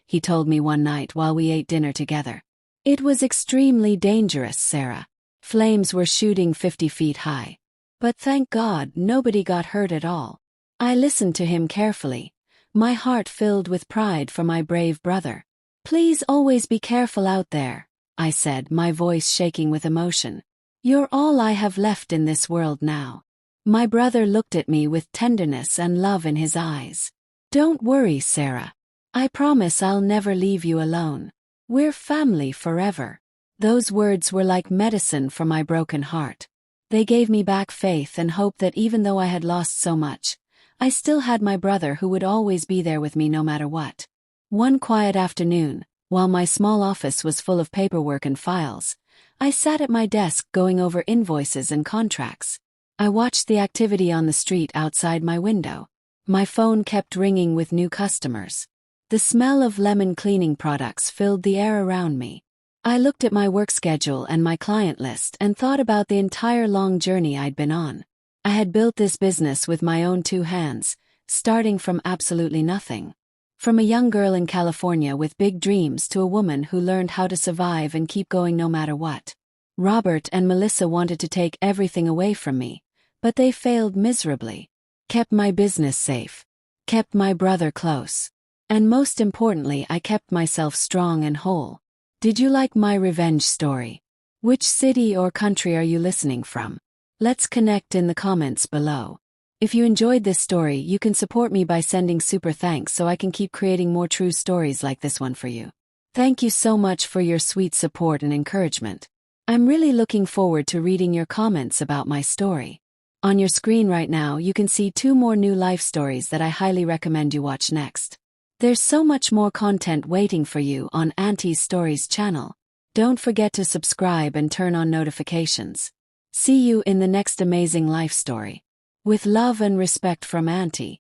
he told me one night while we ate dinner together. "It was extremely dangerous, Sarah. Flames were shooting 50 feet high. But thank God nobody got hurt at all." I listened to him carefully, my heart filled with pride for my brave brother. "Please always be careful out there," I said, my voice shaking with emotion. "You're all I have left in this world now." My brother looked at me with tenderness and love in his eyes. "Don't worry, Sarah. I promise I'll never leave you alone. We're family forever." Those words were like medicine for my broken heart. They gave me back faith and hope that even though I had lost so much, I still had my brother who would always be there with me no matter what. One quiet afternoon, while my small office was full of paperwork and files, I sat at my desk going over invoices and contracts. I watched the activity on the street outside my window. My phone kept ringing with new customers. The smell of lemon cleaning products filled the air around me. I looked at my work schedule and my client list and thought about the entire long journey I'd been on. I had built this business with my own 2 hands, starting from absolutely nothing. From a young girl in California with big dreams to a woman who learned how to survive and keep going no matter what. Robert and Melissa wanted to take everything away from me, but they failed miserably. Kept my business safe. Kept my brother close. And most importantly, I kept myself strong and whole. Did you like my revenge story? Which city or country are you listening from? Let's connect in the comments below. If you enjoyed this story, you can support me by sending super thanks so I can keep creating more true stories like this one for you. Thank you so much for your sweet support and encouragement. I'm really looking forward to reading your comments about my story. On your screen right now, you can see 2 more new life stories that I highly recommend you watch next. There's so much more content waiting for you on Auntie's Stories channel. Don't forget to subscribe and turn on notifications. See you in the next amazing life story. With love and respect from Auntie.